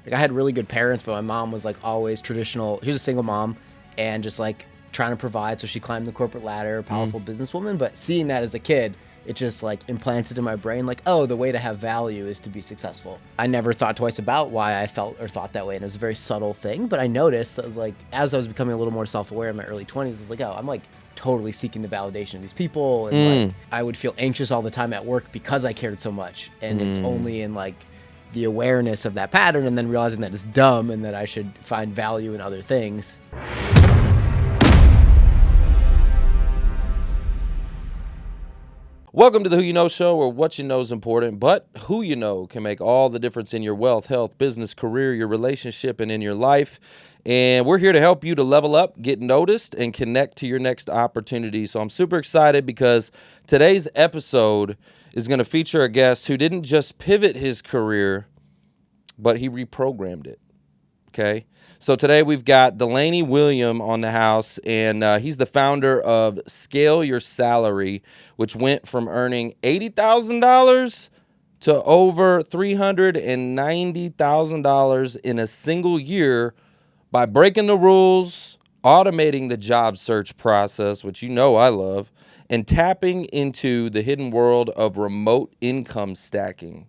Like I had really good parents, but my mom was like always traditional. She was a single mom and just like trying to provide. So she climbed the corporate ladder, powerful businesswoman. But seeing that as a kid, it just like implanted in my brain like, oh, the way to have value is to be successful. I never thought twice about why I felt or thought that way. And it was a very subtle thing. But I noticed, I was like, as I was becoming a little more self-aware in my early 20s, I was like, oh, I'm like totally seeking the validation of these people. And like, I would feel anxious all the time at work because I cared so much. And it's only in like the awareness of that pattern and then realizing that it's dumb and that I should find value in other things. Welcome to the Who You Know Show, where what you know is important, but who you know can make all the difference in your wealth, health, business, career, your relationship, and in your life. And we're here to help you to level up, get noticed, and connect to your next opportunity. So I'm super excited because today's episode is going to feature a guest who didn't just pivot his career, but he reprogrammed it. Okay, so today we've got Delaney William on the house, and he's the founder of Scale Your Salary, which went from earning $80,000 to over $390,000 in a single year by breaking the rules, automating the job search process, which you know I love, and tapping into the hidden world of remote income stacking.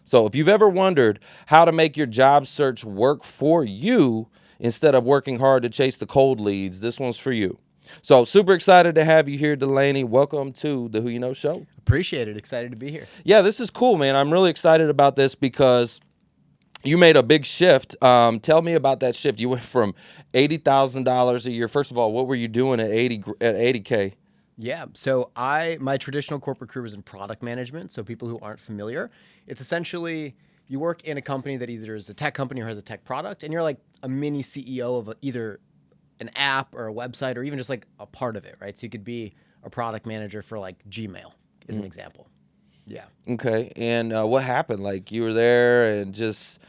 So if you've ever wondered how to make your job search work for you instead of working hard to chase the cold leads, this one's for you. So super excited to have you here, Delaney. Welcome to the Who You Know Show. Appreciate it. Excited to be here. Yeah, this is cool, man. I'm really excited about this because you made a big shift. Tell me about that shift. You went from $80,000 a year. First of all, what were you doing at 80K? Yeah. So my traditional corporate career was in product management. So people who aren't familiar, it's essentially you work in a company that either is a tech company or has a tech product, and you're like a mini CEO of either an app or a website or even just like a part of it, right? So you could be a product manager for like Gmail as an example. Yeah. Okay. And what happened? Like you were there and just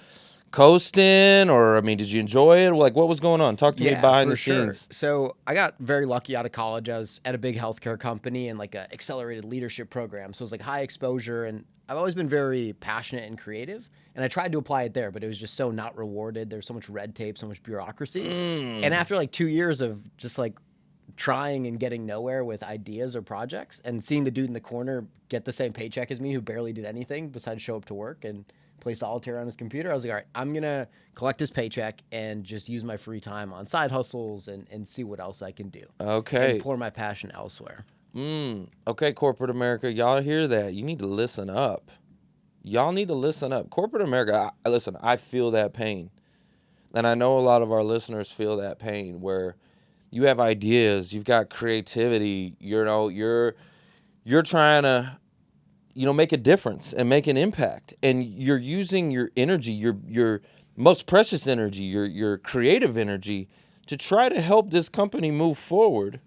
coasting, or I mean, did you enjoy it? Like what was going on? Talk to me behind the scenes. So I got very lucky out of college. I was at a big healthcare company and like a accelerated leadership program. So it was like high exposure, and I've always been very passionate and creative. And I tried to apply it there, but it was just so not rewarded. There's so much red tape, so much bureaucracy. And after like 2 years of just like trying and getting nowhere with ideas or projects and seeing the dude in the corner get the same paycheck as me who barely did anything besides show up to work and play solitaire on his computer, I was like, all right, I'm going to collect his paycheck and just use my free time on side hustles and see what else I can do. Okay. And pour my passion elsewhere. Okay, corporate America, y'all hear that? You need to listen up. Y'all need to listen up. Corporate America, listen, I feel that pain. And I know a lot of our listeners feel that pain where you have ideas, you've got creativity, you know, you're trying to, you know, make a difference and make an impact. And you're using your energy, your most precious energy, your creative energy to try to help this company move forward,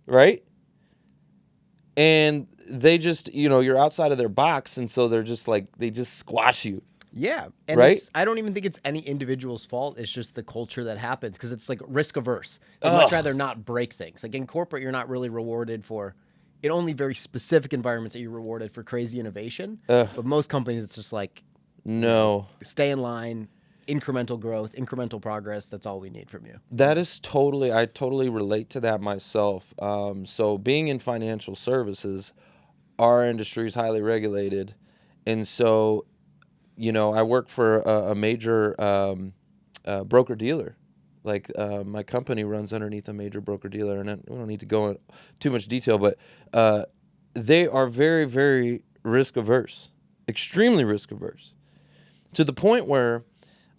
right? And they just, you know, you're outside of their box, and so they're just like, they just squash you. Yeah. And right? I don't even think it's any individual's fault. It's just the culture that happens because it's like risk averse. They'd much rather not break things. Like in corporate, you're not really rewarded for, in only very specific environments that you're rewarded for crazy innovation. But most companies, it's just like, no, stay in line, incremental growth, incremental progress. That's all we need from you. That is I totally relate to that myself. So being in financial services, our industry is highly regulated. And so, you know, I work for a major broker dealer. Like my company runs underneath a major broker dealer, and we don't need to go into too much detail, but they are very, very risk averse, extremely risk averse, to the point where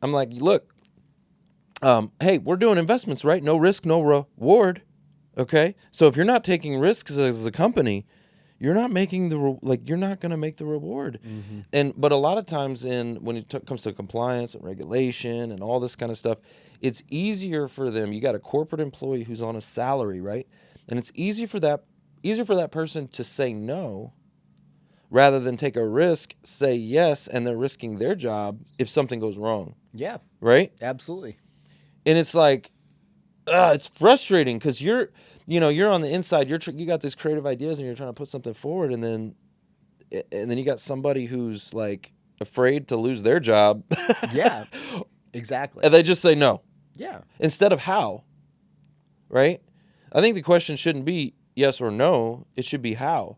I'm like, look, hey, we're doing investments, right? No risk, no reward. Okay, so if you're not taking risks as a company, you're not making you're not going to make the reward. But a lot of times when it comes to compliance and regulation and all this kind of stuff, it's easier for them. You got a corporate employee who's on a salary, right? And it's easier for that person to say no rather than take a risk, say yes, and they're risking their job if something goes wrong. Yeah. Right? Absolutely. And it's like, it's frustrating because you're on the inside. You got these creative ideas and you're trying to put something forward, and then you got somebody who's like afraid to lose their job. Yeah. Exactly. And they just say no. Yeah. Instead of how, right? I think the question shouldn't be yes or no. It should be how,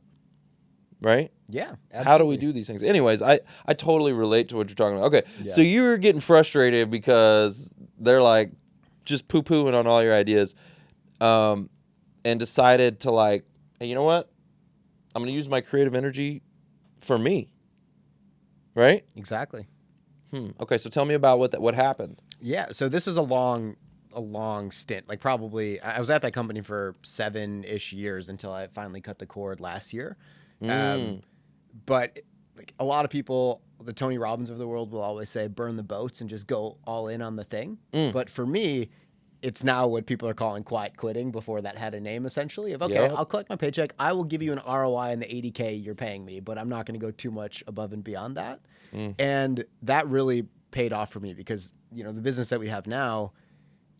right? Yeah. Absolutely. How do we do these things? Anyways, I totally relate to what you're talking about. Okay, Yeah. so you were getting frustrated because they're like just poo-pooing on all your ideas, and decided to like, hey, you know what? I'm going to use my creative energy for me, right? Exactly. Okay, so tell me about what happened. Yeah. So this was a long stint. Like probably, I was at that company for 7-ish years until I finally cut the cord last year. But like a lot of people, the Tony Robbins of the world will always say, burn the boats and just go all in on the thing. But for me, it's now what people are calling quiet quitting. Before that had a name, essentially, of, okay, Yep. I'll collect my paycheck. I will give you an ROI on the $80K you're paying me, but I'm not going to go too much above and beyond that. And that really paid off for me because, you know, the business that we have now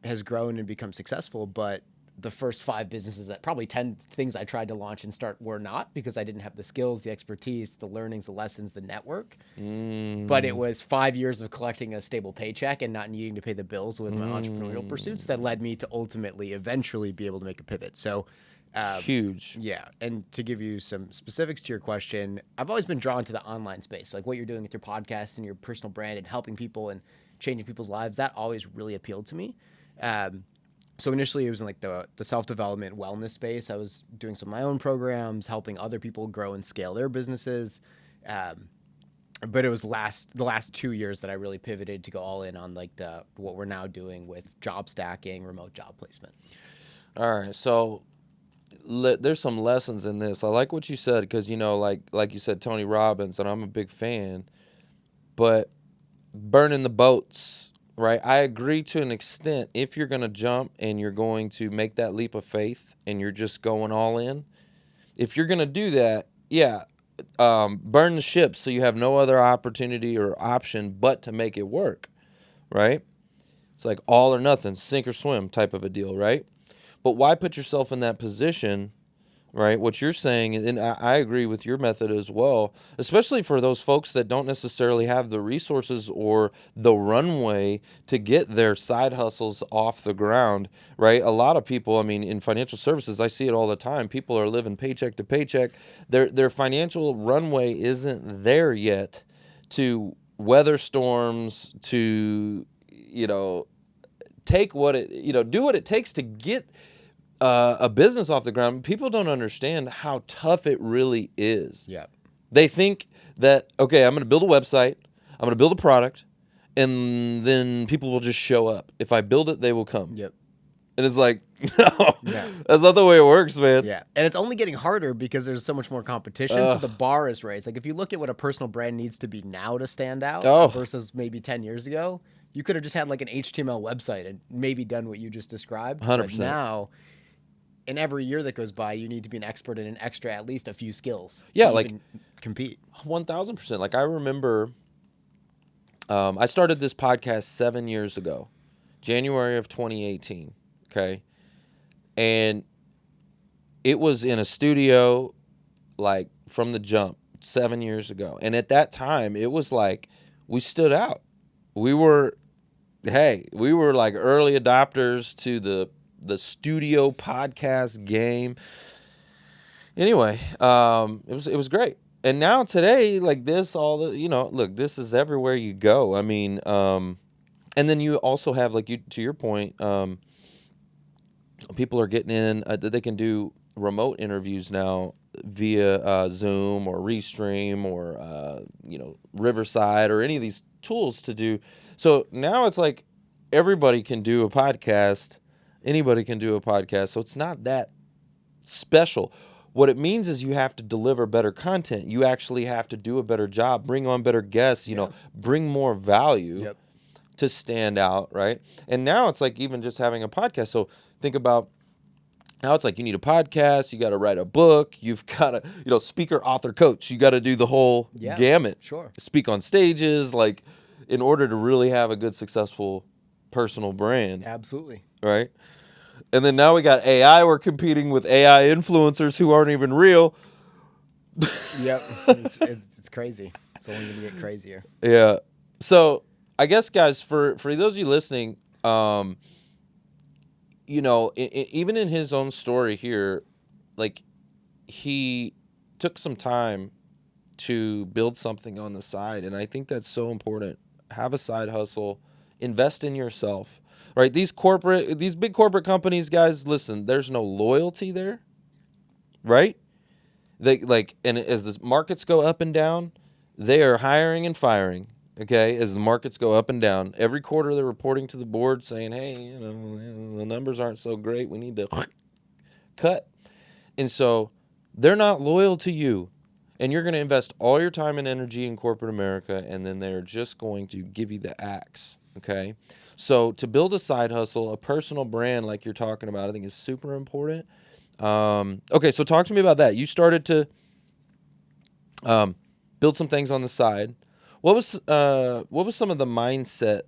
has grown and become successful, but the first 5 businesses, that probably 10 things I tried to launch and start were not, because I didn't have the skills, the expertise, the learnings, the lessons, the network. But it was 5 years of collecting a stable paycheck and not needing to pay the bills with my entrepreneurial pursuits that led me to ultimately, eventually be able to make a pivot. So Huge. yeah. And to give you some specifics to your question, I've always been drawn to the online space, like what you're doing with your podcast and your personal brand and helping people and changing people's lives. That always really appealed to me. So initially it was in like the self-development wellness space. I was doing some of my own programs, helping other people grow and scale their businesses. But it was the last 2 years that I really pivoted to go all in on like what we're now doing with job stacking, remote job placement. All right, so there's some lessons in this. I like what you said because, you know, like you said, Tony Robbins, and I'm a big fan, but burning the boats, right? I agree to an extent. If you're going to jump and you're going to make that leap of faith and you're just going all in, if you're going to do that, yeah, burn the ship so you have no other opportunity or option but to make it work, right? It's like all or nothing, sink or swim type of a deal, right? But why put yourself in that position, right? What you're saying, and I agree with your method as well, especially for those folks that don't necessarily have the resources or the runway to get their side hustles off the ground, right? A lot of people, I mean, in financial services, I see it all the time. People are living paycheck to paycheck. Their financial runway isn't there yet to weather storms, to, you know, take what it, you know, do what it takes to get a business off the ground. People don't understand how tough it really is. Yeah. They think that, okay, I'm going to build a website, I'm going to build a product, and then people will just show up. If I build it, they will come. Yep. And it's like, no, that's not the way it works, man. Yeah. And it's only getting harder because there's so much more competition. So the bar is raised. Like if you look at what a personal brand needs to be now to stand out versus maybe 10 years ago, you could have just had like an HTML website and maybe done what you just described. 100%. But now, in every year that goes by, you need to be an expert in an extra, at least a few skills. Yeah, to like even compete. 1,000%. Like I remember, I started this podcast 7 years ago, January of 2018. Okay, and it was in a studio, like from the jump, 7 years ago. And at that time, it was like we stood out. We were like early adopters to the studio podcast game. Anyway, it was great. And now today, like this, look, this is everywhere you go. I mean, and then you also have, like, to your point, people are getting in, they can do remote interviews now via Zoom or Restream or, Riverside or any of these tools to do. So now it's like everybody can do a podcast. Anybody can do a podcast. So it's not that special. What it means is you have to deliver better content. You actually have to do a better job, bring on better guests, bring more value to stand out, right? And now it's like even just having a podcast. So think about now it's like you need a podcast, you got to write a book, you've got to, speaker, author, coach. You got to do the whole gamut. Sure. Speak on stages, like in order to really have a good, successful personal brand. Absolutely. Right? And then now we got AI. We're competing with AI influencers who aren't even real. Yep. It's crazy. It's only going to get crazier. Yeah. So I guess, guys, for those of you listening, you know, even in his own story here, like, he took some time to build something on the side, and I think that's so important. Have a side hustle, invest in yourself, right? These big corporate companies, guys, listen, there's no loyalty there, right? And as the markets go up and down, they are hiring and firing. Okay, as the markets go up and down, every quarter they're reporting to the board saying, "Hey, you know, the numbers aren't so great. We need to cut." And so they're not loyal to you, and you're going to invest all your time and energy in corporate America, and then they're just going to give you the axe. Okay, so to build a side hustle, a personal brand like you're talking about, I think is super important. Okay, so talk to me about that. You started to build some things on the side. What was some of the mindset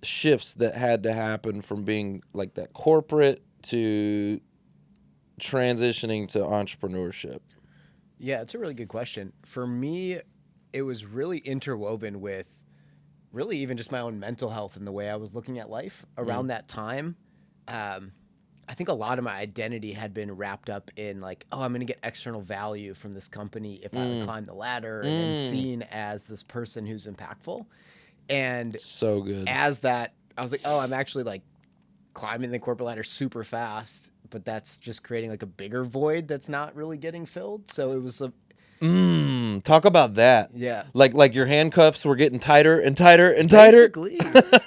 shifts that had to happen from being like that corporate to transitioning to entrepreneurship? Yeah, it's a really good question. For me, it was really interwoven with really even just my own mental health and the way I was looking at life around that time. I think a lot of my identity had been wrapped up in like, oh, I'm going to get external value from this company if I climb the ladder and am seen as this person who's impactful. And so good. As that, I was like, oh, I'm actually like climbing the corporate ladder super fast, but that's just creating like a bigger void that's not really getting filled. So it was a talk about that. Yeah. Like your handcuffs were getting tighter and tighter and tighter. Basically.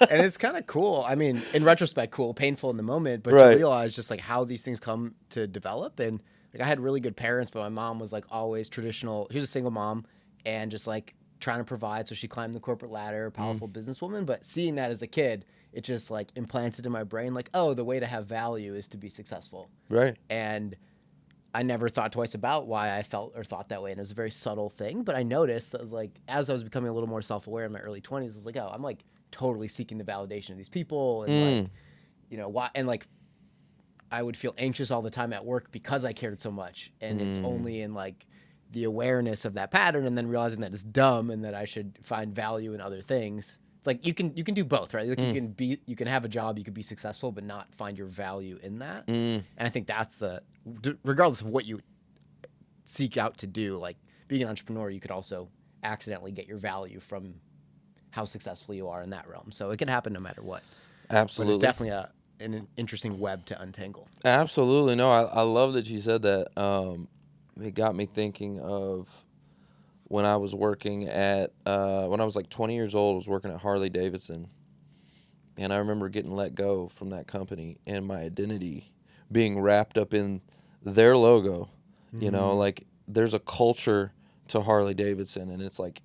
And it's kind of cool. I mean, in retrospect, cool, painful in the moment, but to realize just like how these things come to develop. And like I had really good parents, but my mom was like always traditional. She was a single mom and just like trying to provide. So she climbed the corporate ladder, powerful businesswoman. But seeing that as a kid, it just like implanted in my brain, like, oh, the way to have value is to be successful. Right. And I never thought twice about why I felt or thought that way. And it was a very subtle thing, but I noticed, I was like, as I was becoming a little more self-aware in my early 20s, I was like, oh, I'm like totally seeking the validation of these people. And like, you know, why? And like, I would feel anxious all the time at work because I cared so much. And it's only in like the awareness of that pattern and then realizing that it's dumb and that I should find value in other things. It's like you can do both, right? Like you can have a job, you could be successful, but not find your value in that. And I think that's regardless of what you seek out to do, like being an entrepreneur, you could also accidentally get your value from how successful you are in that realm. So it can happen no matter what. Absolutely. But it's definitely an interesting web to untangle. Absolutely. No, I love that you said that. It got me thinking of when I was working at, when I was like 20 years old, I was working at Harley Davidson. And I remember getting let go from that company and my identity being wrapped up in their logo. You know, like there's a culture to Harley Davidson, and it's like,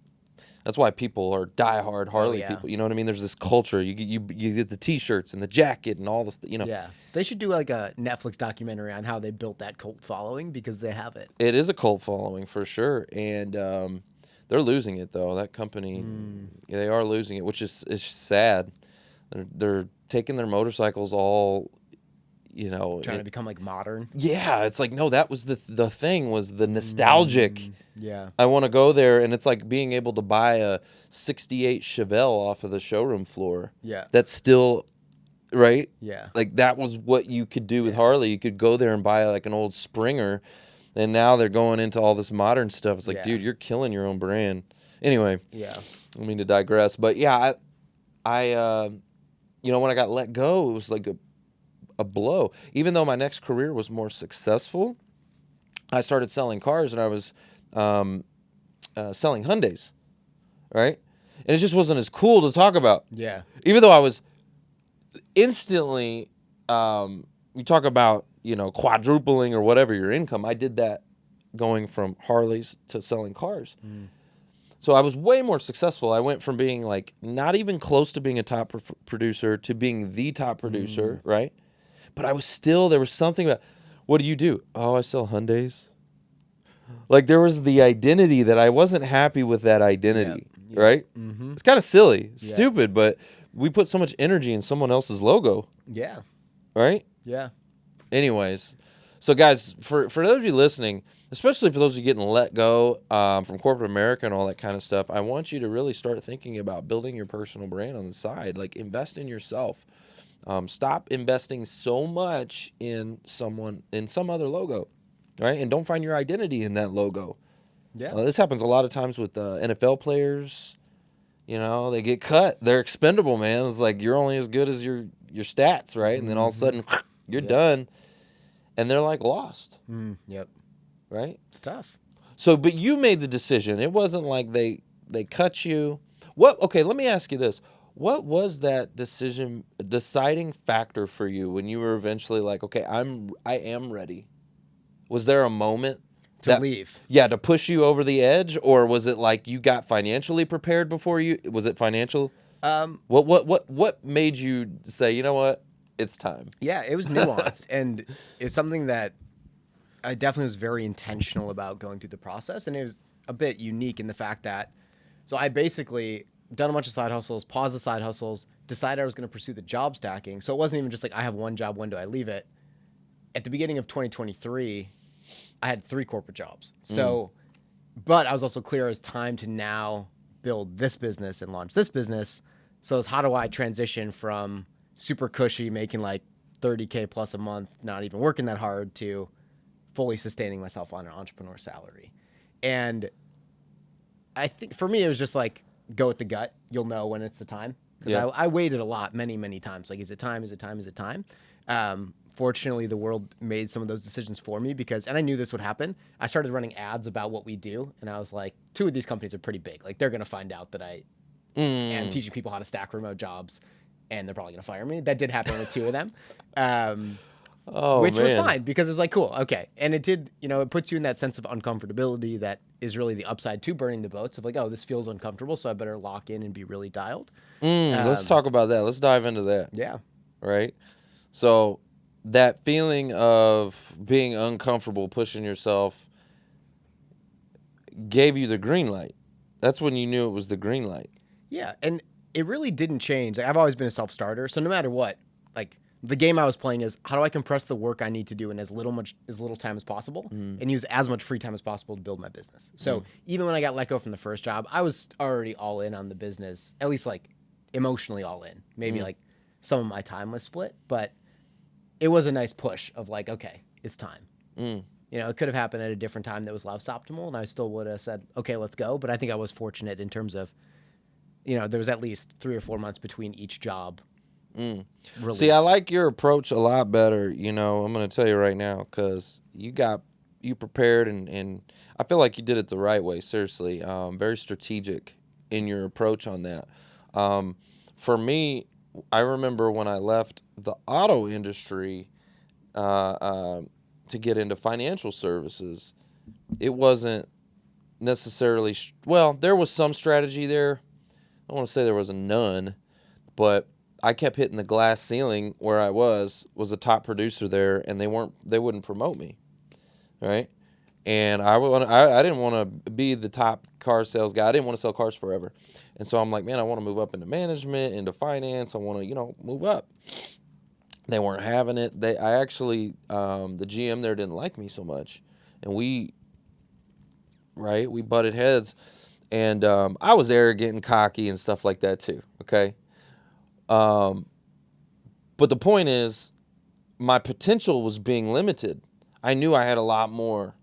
that's why people are diehard Harley people. You know what I mean? There's this culture. You get the T-shirts and the jacket and all this, you know. Yeah. They should do like a Netflix documentary on how they built that cult following because they have it. It is a cult following for sure. And they're losing it, though. That company, they are losing it, which is sad. They're taking their motorcycles all, you know. Trying to become like modern. Yeah. It's like, no, that was the thing was the nostalgic. Yeah. I want to go there, and it's like being able to buy a 68 Chevelle off of the showroom floor. Yeah. That's still, right? Yeah. Like that was what you could do with Harley. You could go there and buy like an old Springer, and now they're going into all this modern stuff. It's like, dude, you're killing your own brand. Anyway. Yeah. I don't mean to digress, but yeah, I you know, when I got let go, it was like a blow. Even though my next career was more successful, I started selling cars, and I was selling Hyundais, right? And it just wasn't as cool to talk about. Yeah. Even though I was instantly, you talk about, you know, quadrupling or whatever your income. I did that going from Harleys to selling cars. So I was way more successful. I went from being like not even close to being a top producer to being the top producer, right? But I was still, there was something about, what do you do? Oh, I sell Hyundais. Like there was the identity that I wasn't happy with that identity, right? It's kind of silly, stupid, but we put so much energy in someone else's logo. Yeah. Right? Yeah. Anyways, So guys, for those of you listening, especially for those of you getting let go from corporate America and all that kind of stuff, I want you to really start thinking about building your personal brand on the side. Like, invest in yourself. Stop investing so much in some other logo, right? And don't find your identity in that logo. Yeah. This happens a lot of times with NFL players. They get cut. They're expendable, man. It's like you're only as good as your stats, right? And then all of a sudden, you're done. And they're like lost. Yep. Right? It's tough. So, but you made the decision. It wasn't like they cut you. Okay, let me ask you this. What was that deciding factor for you when you were eventually like, okay, I am ready? Was there a moment to leave? Yeah, to push you over the edge, or was it like you got financially prepared before you? Was it financial? What made you say, you know what, it's time? Yeah, it was nuanced, and it's something that I definitely was very intentional about going through the process, and it was a bit unique in the fact that, so I basically done a bunch of side hustles, paused the side hustles, decided I was going to pursue the job stacking. So it wasn't even just like I have one job, when do I leave it? At the beginning of 2023, I had 3 corporate jobs. So, but I was also clear it was time to now build this business and launch this business. So it's how do I transition from super cushy, making like 30K plus a month, not even working that hard, to fully sustaining myself on an entrepreneur salary. And I think for me, it was just like, go with the gut. You'll know when it's the time. Because I waited a lot, many, many times. Like, is it time? Is it time? Is it time? Fortunately, the world made some of those decisions for me and I knew this would happen. I started running ads about what we do. And I was like, 2 of these companies are pretty big. Like, they're going to find out that I am teaching people how to stack remote jobs, and they're probably going to fire me. That did happen with 2 of them. Which was fine because it was like, cool, okay. And it did, it puts you in that sense of uncomfortability that is really the upside to burning the boats of like, oh, this feels uncomfortable, so I better lock in and be really dialed. Let's talk about that. Let's dive into that. Yeah. Right? So that feeling of being uncomfortable, pushing yourself, gave you the green light. That's when you knew it was the green light. Yeah, and it really didn't change. Like, I've always been a self-starter, so no matter what, like, the game I was playing is how do I compress the work I need to do in as little time as possible and use as much free time as possible to build my business. So even when I got let go from the first job, I was already all in on the business, at least like emotionally all in. Maybe like some of my time was split, but it was a nice push of like, okay, it's time. It could have happened at a different time that was less optimal, and I still would have said, okay, let's go. But I think I was fortunate in terms of, there was at least 3 or 4 months between each job. See, I like your approach a lot better. I'm going to tell you right now, because you prepared, and I feel like you did it the right way. Seriously, very strategic in your approach on that. For me, I remember when I left the auto industry to get into financial services, it wasn't necessarily there was some strategy there. I don't want to say there was none, but I kept hitting the glass ceiling where I was a top producer there, and they wouldn't promote me, right? And I didn't want to be the top car sales guy. I didn't want to sell cars forever. And so I'm like, man, I want to move up into management, into finance. I want to, move up. They weren't having it. The GM there didn't like me so much. And we butted heads. And I was arrogant and cocky and stuff like that too, okay? But the point is, my potential was being limited. I knew I had a lot more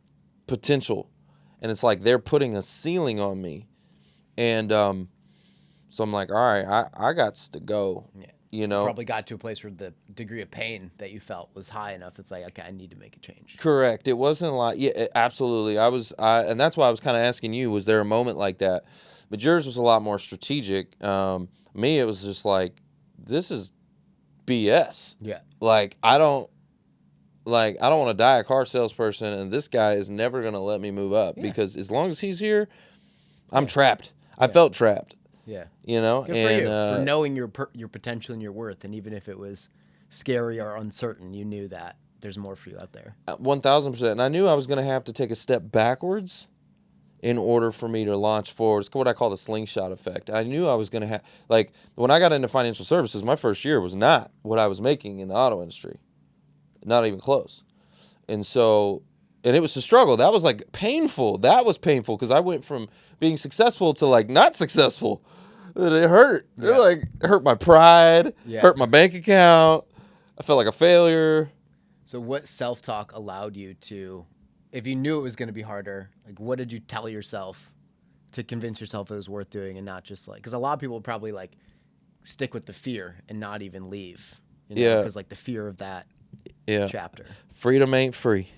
potential, and it's like they're putting a ceiling on me. And so I'm like, all right, I got to go. Yeah. You probably got to a place where the degree of pain that you felt was high enough. It's like, okay, I need to make a change. Correct. It wasn't like, absolutely. And that's why I was kind of asking you, was there a moment like that? But yours was a lot more strategic. Me, it was just like, this is BS. Yeah. Like, I don't want to die a car salesperson, and this guy is never going to let me move up because as long as he's here, I'm trapped. I felt trapped. Yeah. Good for you for knowing your potential and your worth, and even if it was scary or uncertain, you knew that there's more for you out there. 1,000%. And I knew I was going to have to take a step backwards in order for me to launch forward. It's what I call the slingshot effect. I knew I was going to have, like, when I got into financial services, my first year was not what I was making in the auto industry. Not even close. And so, and it was a struggle. That was like painful. That was painful because I went from being successful to like not successful. And it hurt. It like hurt my pride, hurt my bank account. I felt like a failure. So what self-talk allowed you to, if you knew it was going to be harder, like what did you tell yourself to convince yourself it was worth doing and not just like, because a lot of people would probably like stick with the fear and not even leave, you know, because like the fear of that chapter. Freedom ain't free.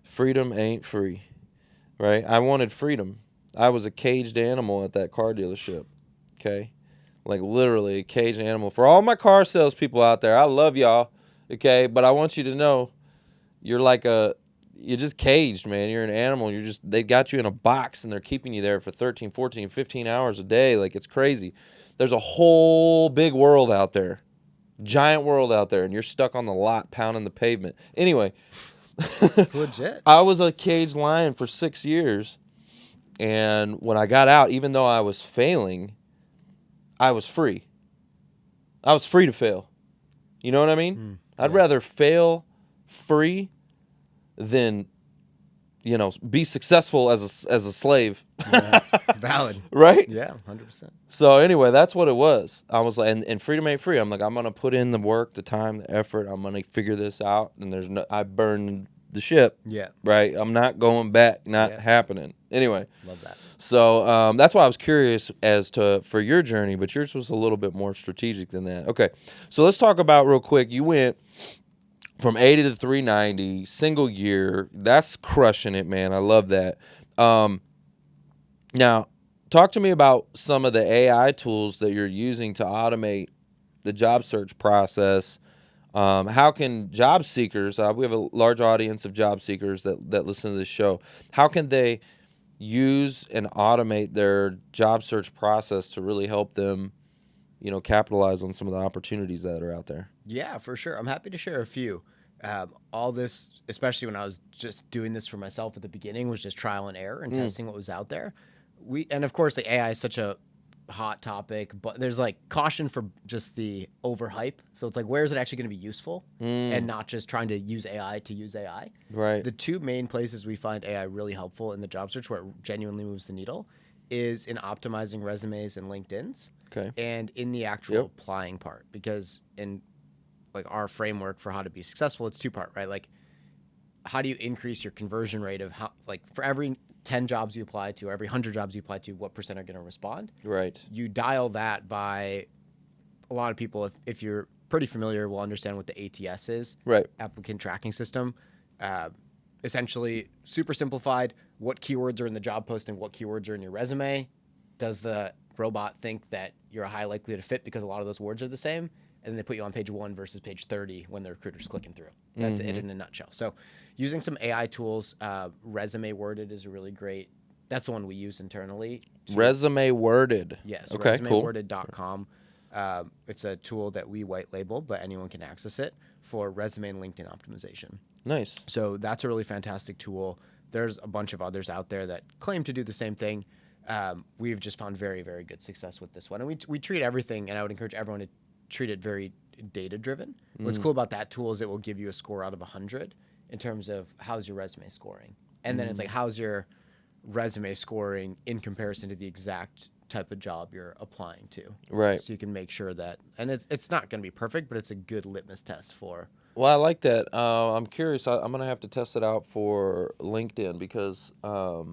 Freedom ain't free, right? I wanted freedom. I was a caged animal at that car dealership, okay? Like literally a caged animal. For all my car salespeople out there, I love y'all, okay? But I want you to know you're just caged, man. You're an animal. They got you in a box and they're keeping you there for 13, 14, 15 hours a day. Like it's crazy. There's a whole big world out there, giant world out there, and you're stuck on the lot pounding the pavement. Anyway. It's legit. I was a caged lion for 6 years. And when I got out, even though I was failing, I was free. I was free to fail. You know what I mean? I'd rather fail free than, be successful as a slave. Yeah. Valid. Right? Yeah, 100%. So anyway, that's what it was. I was like, and freedom ain't free. I'm like, I'm going to put in the work, the time, the effort. I'm going to figure this out. And I burned the ship. Yeah. Right? I'm not going back, happening. Anyway. Love that. So that's why I was curious as to for your journey, but yours was a little bit more strategic than that. Okay. So let's talk about real quick. You went from 80 to 390, single year. That's crushing it, man. I love that. Now, talk to me about some of the AI tools that you're using to automate the job search process. How can job seekers, we have a large audience of job seekers that listen to this show. How can they use and automate their job search process to really help them, capitalize on some of the opportunities that are out there? Yeah, for sure. I'm happy to share a few. All this, especially when I was just doing this for myself at the beginning, was just trial and error and testing what was out there. And of course, the AI is such a hot topic, but there's like caution for just the overhype. So it's like, where is it actually going to be useful and not just trying to use AI to use AI? Right. The two main places we find AI really helpful in the job search where it genuinely moves the needle is in optimizing resumes and LinkedIn's and in the actual applying part, because in like our framework for how to be successful, it's two-part, right? Like, how do you increase your conversion rate of how, like, for every 10 jobs you apply to, or every 100 jobs you apply to, what percent are going to respond? Right. You dial that by a lot of people, if you're pretty familiar, will understand what the ATS is. Right. Applicant tracking system. Essentially, super simplified, what keywords are in the job posting, what keywords are in your resume. Does the robot think that you're a high likelihood to fit because a lot of those words are the same? And then they put you on page 1 versus page 30 when the recruiter's clicking through. That's it in a nutshell. So using some AI tools, Resume Worded is a really great, that's the one we use internally. Resume Worded. Yes, okay, resumeworded.com. It's a tool that we white label, but anyone can access it for resume and LinkedIn optimization. Nice. So that's a really fantastic tool. There's a bunch of others out there that claim to do the same thing. We've just found very, very good success with this one. And we treat everything, and I would encourage everyone to treat it very data-driven. What's cool about that tool is it will give you a score out of 100 in terms of how's your resume scoring. And then it's like, how's your resume scoring in comparison to the exact type of job you're applying to. Right. So you can make sure that, and it's not going to be perfect, but it's a good litmus test for. Well, I like that. I'm curious. I'm going to have to test it out for LinkedIn because I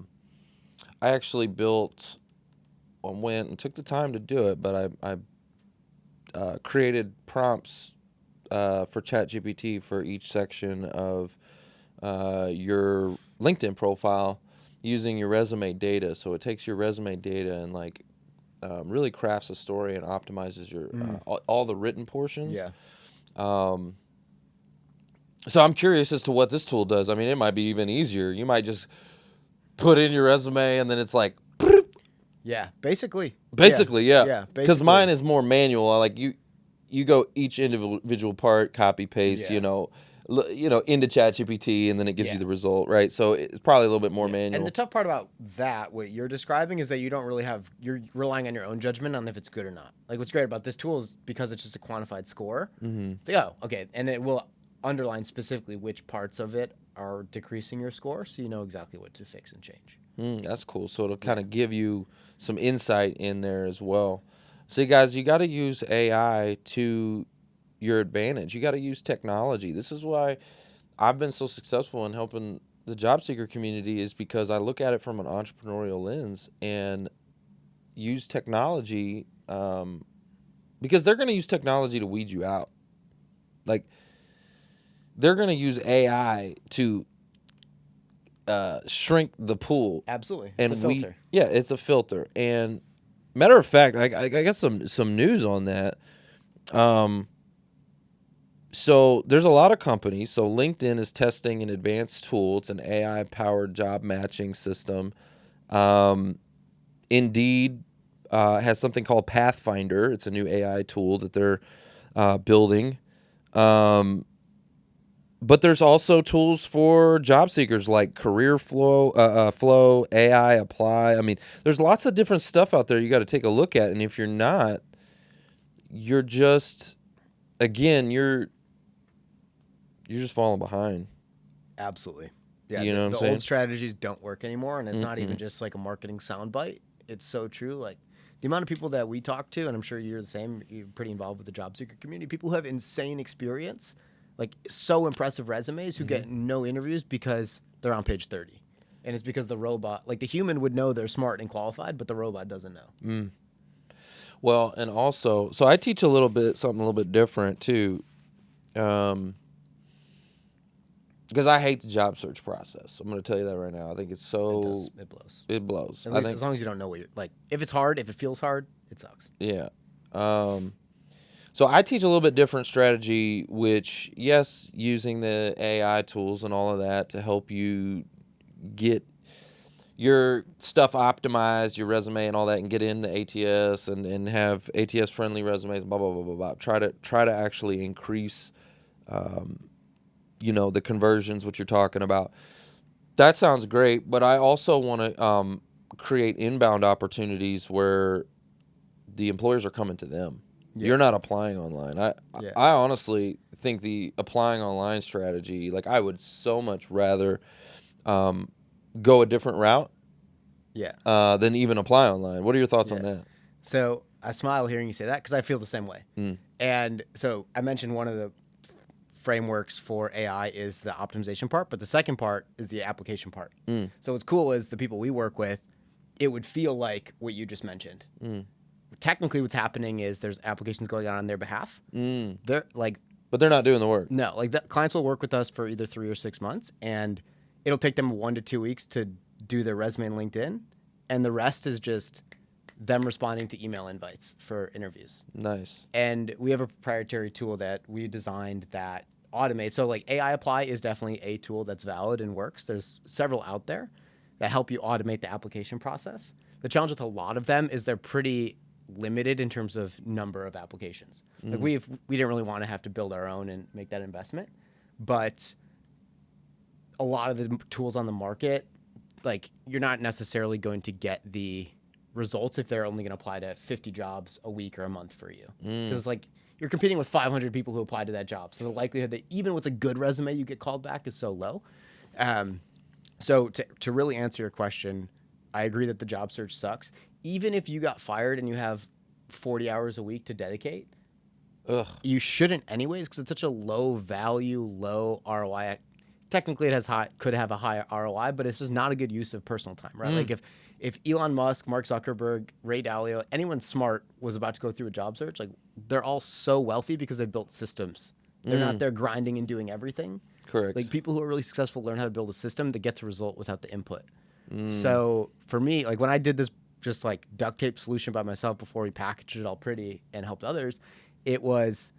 actually went and took the time to do it, but I created prompts for ChatGPT for each section of your LinkedIn profile using your resume data. So it takes your resume data and like really crafts a story and optimizes your all the written portions. Yeah. So I'm curious as to what this tool does. I mean, it might be even easier. You might just put in your resume and then it's like. Yeah, basically. Yeah. Yeah, because mine is more manual. I like you go each individual part, copy paste, into ChatGPT, and then it gives you the result, right? So it's probably a little bit more manual. And the tough part about that, what you're describing, is that you don't really you're relying on your own judgment on if it's good or not. Like what's great about this tool is because it's just a quantified score. It's like, oh, okay, and it will underline specifically which parts of it are decreasing your score, so you know exactly what to fix and change. That's cool. So it'll kind of give you some insight in there as well. See, guys, you got to use AI to your advantage. You got to use technology. This is why I've been so successful in helping the job seeker community, is because I look at it from an entrepreneurial lens and use technology, because they're going to use technology to weed you out. Like, they're going to use AI to shrink the pool. Absolutely. And it's a filter. It's a filter. And matter of fact, I got some news on that. So there's a lot of companies. So LinkedIn is testing an advanced tool. It's an AI-powered job matching system. Indeed has something called Pathfinder. It's a new AI tool that they're building. But there's also tools for job seekers like Career Flow, AI Apply. I mean, there's lots of different stuff out there you got to take a look at. And if you're not, you're just, again, you're just falling behind. Absolutely. Yeah, you know what I'm the saying? old strategies don't work anymore, and it's not even just like a marketing soundbite. It's so true. Like the amount of people that we talk to, and I'm sure you're the same, you're pretty involved with the job seeker community, people who have insane experience, like so impressive resumes, who get no interviews because they're on page 30. And it's because the robot, like the human would know they're smart and qualified, but the robot doesn't know. Well, and also, so I teach something a little bit different too. Because I hate the job search process. I'm going to tell you that right now. I think it's so... It blows. It blows. At least, as long as you don't know what you're... Like, if it's hard, if it feels hard, it sucks. Yeah. So I teach a little bit different strategy, which, yes, using the AI tools and all of that to help you get your stuff optimized, your resume and all that, and get in the ATS and have ATS-friendly resumes, blah, blah, blah, blah, blah. Try to actually increase... the conversions, what you're talking about. That sounds great, but I also want to create inbound opportunities where the employers are coming to them. Yeah. You're not applying online. I honestly think the applying online strategy, like I would so much rather go a different route than even apply online. What are your thoughts on that? So I smile hearing you say that because I feel the same way. And so I mentioned one of the frameworks for AI is the optimization part, but the second part is the application part. So what's cool is the people we work with, it would feel like what you just mentioned. Technically what's happening is there's applications going on their behalf. They're like, but they're not doing the work. No, like the clients will work with us for either 3 or 6 months, and it'll take them 1 to 2 weeks to do their resume and LinkedIn, and the rest is just them responding to email invites for interviews. Nice. And we have a proprietary tool that we designed that automate. So like AI Apply is definitely a tool that's valid and works. There's several out there that help you automate the application process. The challenge with a lot of them is they're pretty limited in terms of number of applications. Like we didn't really want to have to build our own and make that investment, but a lot of the tools on the market, like you're not necessarily going to get the results if they're only going to apply to 50 jobs a week or a month for you. Because it's like you're competing with 500 people who applied to that job. So the likelihood that even with a good resume you get called back is so low. So to really answer your question, I agree that the job search sucks. Even if you got fired and you have 40 hours a week to dedicate, you shouldn't anyways, because it's such a low value, low ROI. Technically, could have a high ROI, but it's just not a good use of personal time, right? Like if Elon Musk, Mark Zuckerberg, Ray Dalio, anyone smart was about to go through a job search, like they're all so wealthy because they built systems. They're not there grinding and doing everything. Correct. Like people who are really successful learn how to build a system that gets a result without the input. So for me, like when I did this just like duct tape solution by myself before we packaged it all pretty and helped others, it was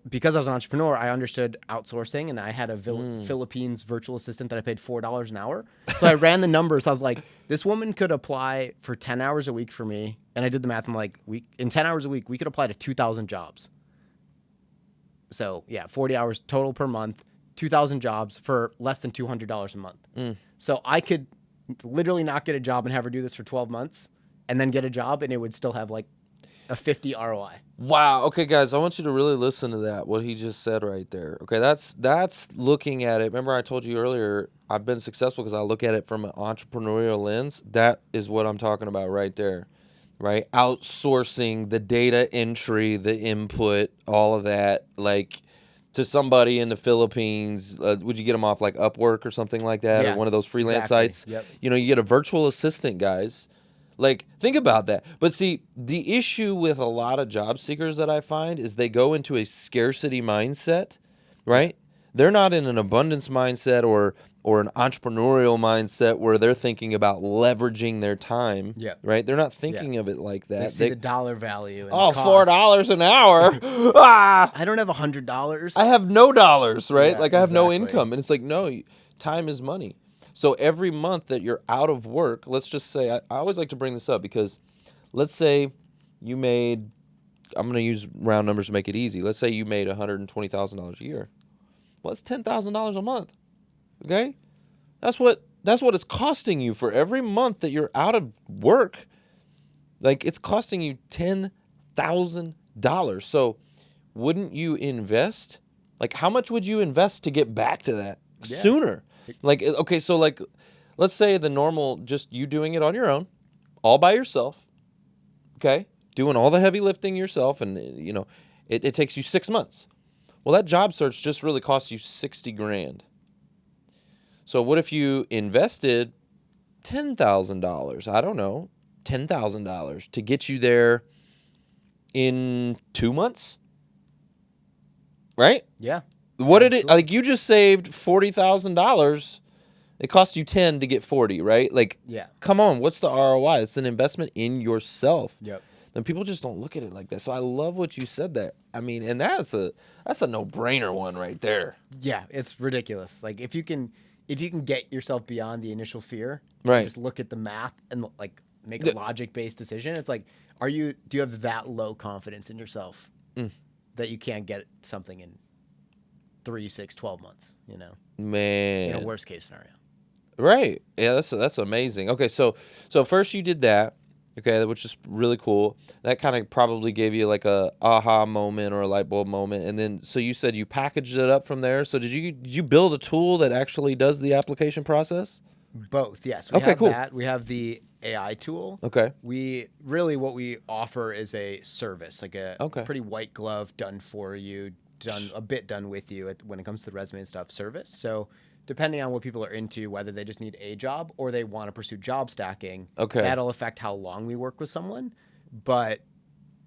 because I was an entrepreneur, I understood outsourcing, and I had a Philippines virtual assistant that I paid $4 an hour. So I ran the numbers. I was like, this woman could apply for 10 hours a week for me. And I did the math. I'm like, in 10 hours a week, we could apply to 2,000 jobs. So yeah, 40 hours total per month, 2,000 jobs for less than $200 a month. So I could literally not get a job and have her do this for 12 months and then get a job, and it would still have like a 50 ROI. Wow. Okay, guys, I want you to really listen to that, what he just said right there. Okay, that's looking at it. Remember I told you earlier, I've been successful because I look at it from an entrepreneurial lens. That is what I'm talking about right there, right? Outsourcing the data entry, the input, all of that, like to somebody in the Philippines. Would you get them off like Upwork or something like that, or Yeah, one of those freelance exactly. sites? Yep. You know, you get a virtual assistant, guys. Like, think about that. But see, the issue with a lot of job seekers that I find is they go into a scarcity mindset, right? They're not in an abundance mindset or an entrepreneurial mindset where they're thinking about leveraging their time, right? They're not thinking of it like that. They see the dollar value and oh, the cost. $4 an hour. Ah! I don't have $100. I have no dollars, right? Yeah, like I have no exactly. income. And it's like, no, time is money. So every month that you're out of work, let's just say, I always like to bring this up because let's say you made, I'm going to use round numbers to make it easy. Let's say you made $120,000 a year. Well, that's $10,000 a month. Okay? That's what it's costing you for every month that you're out of work. Like, it's costing you $10,000. So wouldn't you invest? Like, how much would you invest to get back to that sooner? Like, okay, so like, let's say the normal, just you doing it on your own, all by yourself, okay, doing all the heavy lifting yourself, and you know, it takes you 6 months. Well, that job search just really costs you $60,000. So what if you invested $10,000? I don't know, $10,000 to get you there in 2 months, right? Yeah. What did it, like, you just saved $40,000. It cost you 10 to get 40, right? Like, come on, what's the ROI? It's an investment in yourself. Yep. And people just don't look at it like that. So I love what you said there. I mean, and that's a no-brainer one right there. Yeah, it's ridiculous. Like, if you can get yourself beyond the initial fear, right? Just look at the math and like make a logic-based decision. It's like, do you have that low confidence in yourself that you can't get something in 3, 6, 12 months, you know? Man. In a worst case scenario. Right. Yeah, that's amazing. Okay, so first you did that, okay, which is really cool. That kind of probably gave you like a aha moment or a light bulb moment. And then so you said you packaged it up from there. So did you build a tool that actually does the application process? Both, yes. We have cool. that. We have the AI tool. Okay. What we offer is a service, like a pretty white glove, done for you, done with you when it comes to the resume and stuff service. So depending on what people are into, whether they just need a job or they want to pursue job stacking, that'll affect how long we work with someone. But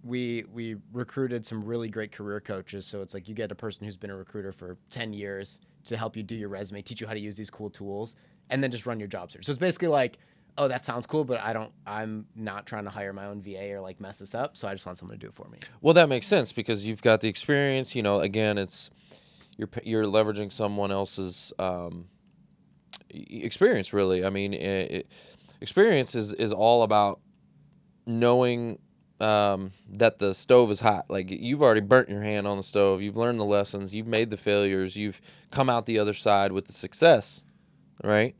we recruited some really great career coaches. So it's like you get a person who's been a recruiter for 10 years to help you do your resume, teach you how to use these cool tools, and then just run your job search. So it's basically like, oh, that sounds cool, but I'm not trying to hire my own VA or like mess this up. So I just want someone to do it for me. Well, that makes sense because you've got the experience, you know, again, it's you're leveraging someone else's experience, really. I mean, experience is all about knowing that the stove is hot. Like, you've already burnt your hand on the stove. You've learned the lessons. You've made the failures. You've come out the other side with the success, right?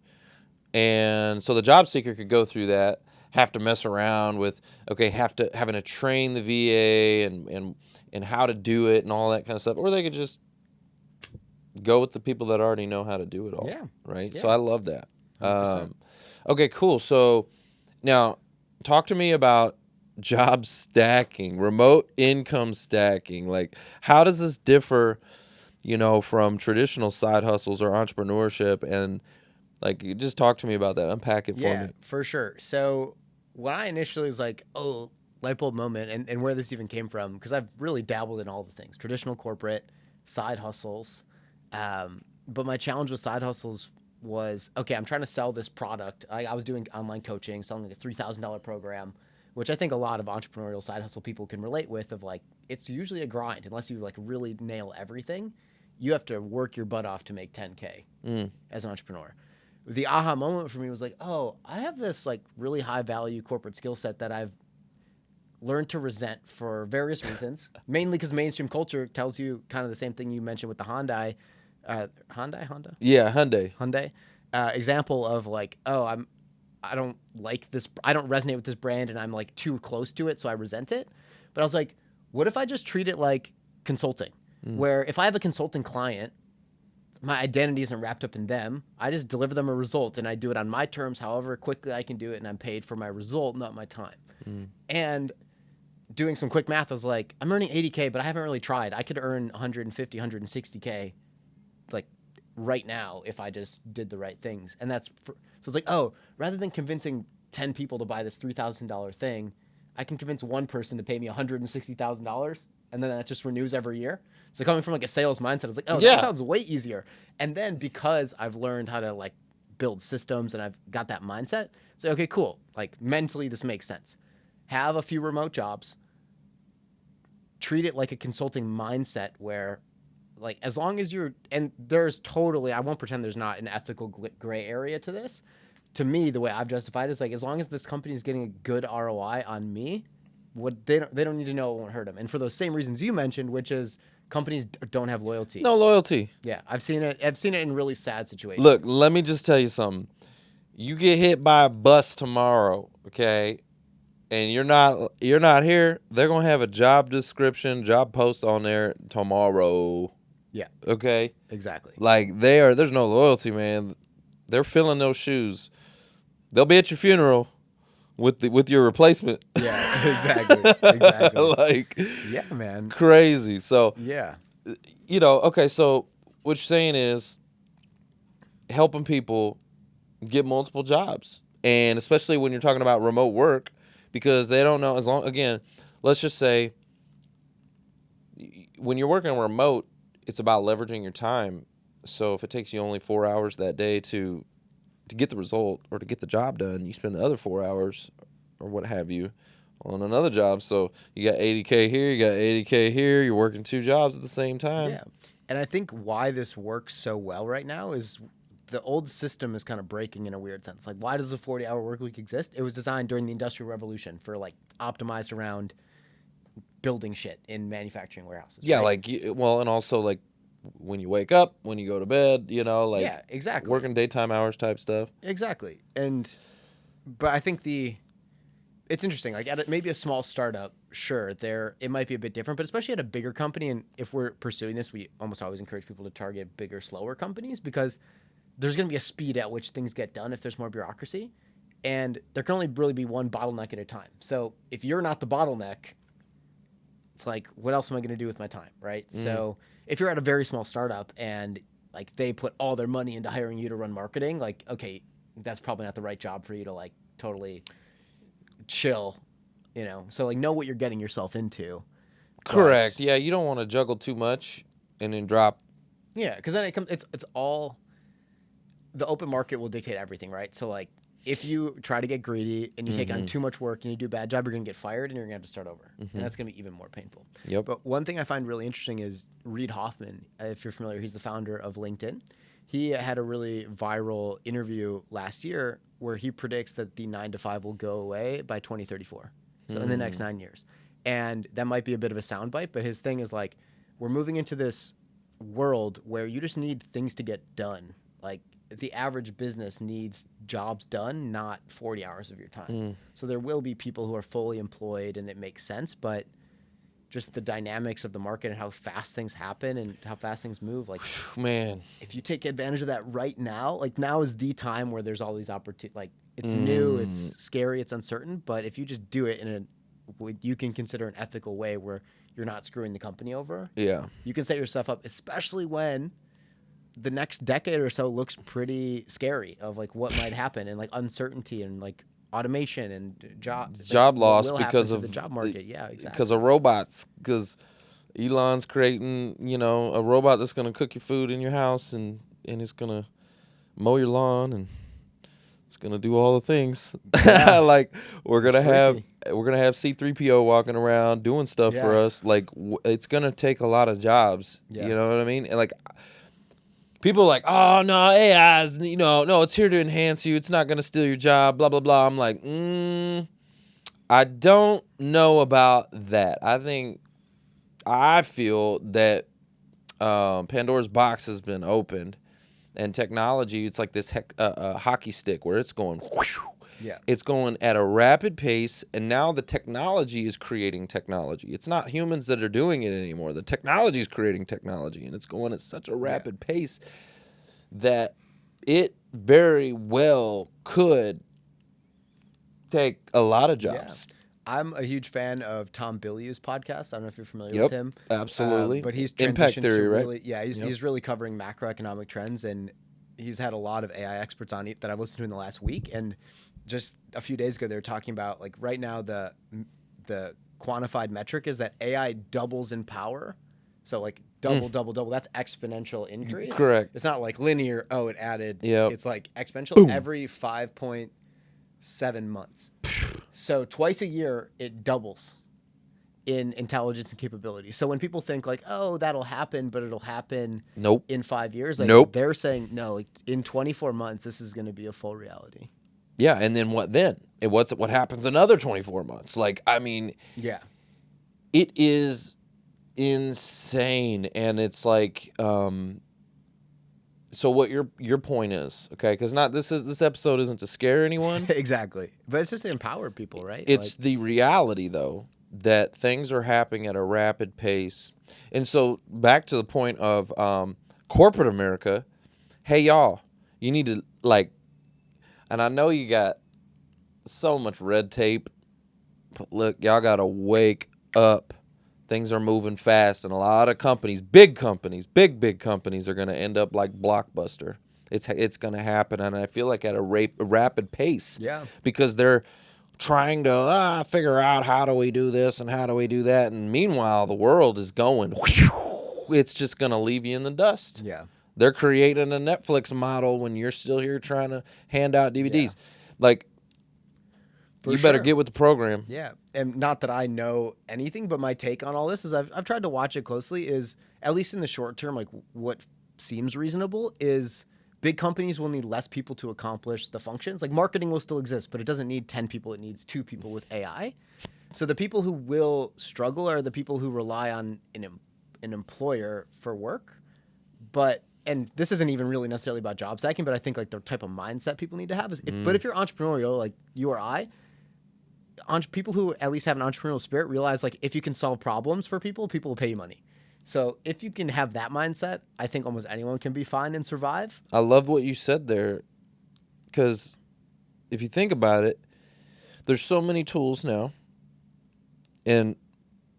And so the job seeker could go through that, have to mess around with, having to train the VA and how to do it and all that kind of stuff. Or they could just go with the people that already know how to do it all. Yeah. Right? Yeah. So I love that. Okay, cool. So now talk to me about job stacking, remote income stacking. Like, how does this differ, you know, from traditional side hustles or entrepreneurship? And like, just talk to me about that. Unpack it for me. Yeah, for sure. So when I initially was like, oh, light bulb moment, and where this even came from, because I've really dabbled in all the things, traditional corporate, side hustles. But my challenge with side hustles was, okay, I'm trying to sell this product. I was doing online coaching, selling like a $3,000 program, which I think a lot of entrepreneurial side hustle people can relate with, of like, it's usually a grind. Unless you like really nail everything, you have to work your butt off to make 10K as an entrepreneur. The aha moment for me was like, oh, I have this like really high value corporate skill set that I've learned to resent for various reasons, mainly because mainstream culture tells you kind of the same thing you mentioned with the Honda. Yeah, Hyundai. Example of like, oh, I don't like this, I don't resonate with this brand, and I'm like too close to it, so I resent it. But I was like, what if I just treat it like consulting, where if I have a consulting client, my identity isn't wrapped up in them. I just deliver them a result and I do it on my terms, however quickly I can do it. And I'm paid for my result, not my time. And doing some quick math, I was like, I'm earning 80K, but I haven't really tried. I could earn 150, 160K like right now if I just did the right things. And so it's like, oh, rather than convincing 10 people to buy this $3,000 thing, I can convince one person to pay me $160,000, and then that just renews every year. So coming from like a sales mindset, I was like, oh, that sounds way easier. And then because I've learned how to like build systems and I've got that mindset, so okay, cool. Like mentally, this makes sense. Have a few remote jobs. Treat it like a consulting mindset where, like, as long as and there's totally, I won't pretend there's not an ethical gray area to this. To me, the way I've justified it is like, as long as this company is getting a good ROI on me, they don't need to know it won't hurt them. And for those same reasons you mentioned, which is companies don't have loyalty. No loyalty. Yeah, I've seen it in really sad situations. Look, let me just tell you something. You get hit by a bus tomorrow, okay, and you're not here, they're gonna have a job description, job post on there tomorrow. Yeah. Okay. Exactly. Like there's no loyalty, man. They're filling those shoes. They'll be at your funeral with your replacement. Yeah, exactly. Like, yeah, man. Crazy. So, yeah. Okay, so what you're saying is helping people get multiple jobs. And especially when you're talking about remote work, because they don't know again, let's just say when you're working remote, it's about leveraging your time. So if it takes you only 4 hours that day to get the result or to get the job done, you spend the other 4 hours or what have you on another job. So you got 80K here, you got 80K here, you're working 2 jobs at the same time. Yeah. And I think why this works so well right now is the old system is kind of breaking in a weird sense. Like, why does a 40-hour work week exist? It was designed during the Industrial Revolution for like optimized around building shit in manufacturing warehouses. Yeah, right? and also like when you wake up, when you go to bed, like yeah, exactly. working daytime hours type stuff. Exactly. But I think it's interesting. Like at maybe a small startup, sure, it might be a bit different, but especially at a bigger company. And if we're pursuing this, we almost always encourage people to target bigger, slower companies because there's going to be a speed at which things get done if there's more bureaucracy. And there can only really be one bottleneck at a time. So if you're not the bottleneck, it's like, what else am I going to do with my time, right? So if you're at a very small startup and like they put all their money into hiring you to run marketing, like, okay, that's probably not the right job for you to like totally chill, So like know what you're getting yourself into. Correct. Yeah, you don't want to juggle too much and then drop. Yeah, because then it's all the open market will dictate everything, right? So like if you try to get greedy and you take on too much work and you do a bad job, you're going to get fired and you're going to have to start over. And that's going to be even more painful. Yep. But one thing I find really interesting is Reid Hoffman, if you're familiar, he's the founder of LinkedIn. He had a really viral interview last year where he predicts that the 9-to-5 will go away by 2034. So in the next 9 years. And that might be a bit of a soundbite, but his thing is like, we're moving into this world where you just need things to get done. Like, the average business needs jobs done, not 40 hours of your time. So there will be people who are fully employed and it makes sense, but just the dynamics of the market and how fast things happen and how fast things move. Like, man, if you take advantage of that right now, like now is the time where there's all these opportunities. Like it's new, it's scary, it's uncertain, but if you just do it in what you can consider an ethical way where you're not screwing the company over, you can set yourself up, especially when the next decade or so looks pretty scary of like what might happen and like uncertainty and like automation and job loss because of the job market. Yeah, exactly. Because of robots. Because Elon's creating, a robot that's going to cook your food in your house and it's going to mow your lawn and it's going to do all the things. Yeah. Like we're going to have C3PO walking around doing stuff for us. Like it's going to take a lot of jobs. Yeah. You know what I mean? And like people are like, oh, no, AI is, no, it's here to enhance you. It's not going to steal your job, blah, blah, blah. I'm like, I don't know about that. I feel that Pandora's box has been opened and technology, it's like this hockey stick where it's going whoosh, Yeah. It's going at a rapid pace, and now the technology is creating technology. It's not humans that are doing it anymore. The technology is creating technology, and it's going at such a rapid pace that it very well could take a lot of jobs. Yeah. I'm a huge fan of Tom Bilyeu's podcast. I don't know if you're familiar with him. Absolutely. But he's Impact transitioned theory, to right? really, he's really covering macroeconomic trends, and he's had a lot of AI experts on it that I've listened to in the last week. And just a few days ago, they were talking about, like, right now the quantified metric is that AI doubles in power. So like double. That's exponential increase. Correct. It's not like linear. Oh, it added. Yep. It's like exponential. Boom. Every 5.7 months. So twice a year, it doubles in intelligence and capability. So when people think like, oh, that'll happen, but it'll happen in 5 years, like they're saying, no, like in 24 months, this is going to be a full reality. Yeah, and then what then? And what happens another 24 months? Like, I mean, it is insane. And it's like, so what your point is, okay? Because this episode isn't to scare anyone. Exactly, but it's just to empower people, right? It's the reality, though, that things are happening at a rapid pace. And so back to the point of corporate America, hey, y'all, you need to, like, and I know you got so much red tape, but look, y'all got to wake up. Things are moving fast, and a lot of companies, big companies are going to end up like Blockbuster. It's going to happen, and I feel like at a rapid pace. Yeah. Because they're trying to figure out how do we do this and how do we do that, and meanwhile the world is going. It's just going to leave you in the dust. Yeah. They're creating a Netflix model when you're still here trying to hand out DVDs. Yeah. Like, For you better sure. get with the program. Yeah. And not that I know anything, but my take on all this is I've tried to watch it closely, is at least in the short term, like what seems reasonable is big companies will need less people to accomplish the functions. Like marketing will still exist, but it doesn't need 10 people. It needs 2 people with AI. So the people who will struggle are the people who rely on an employer for work. And this isn't even really necessarily about job stacking, but I think like the type of mindset people need to have is, but if you're entrepreneurial, like you or I, people who at least have an entrepreneurial spirit realize like if you can solve problems for people will pay you money. So if you can have that mindset, I think almost anyone can be fine and survive. I love what you said there, because if you think about it, there's so many tools now, and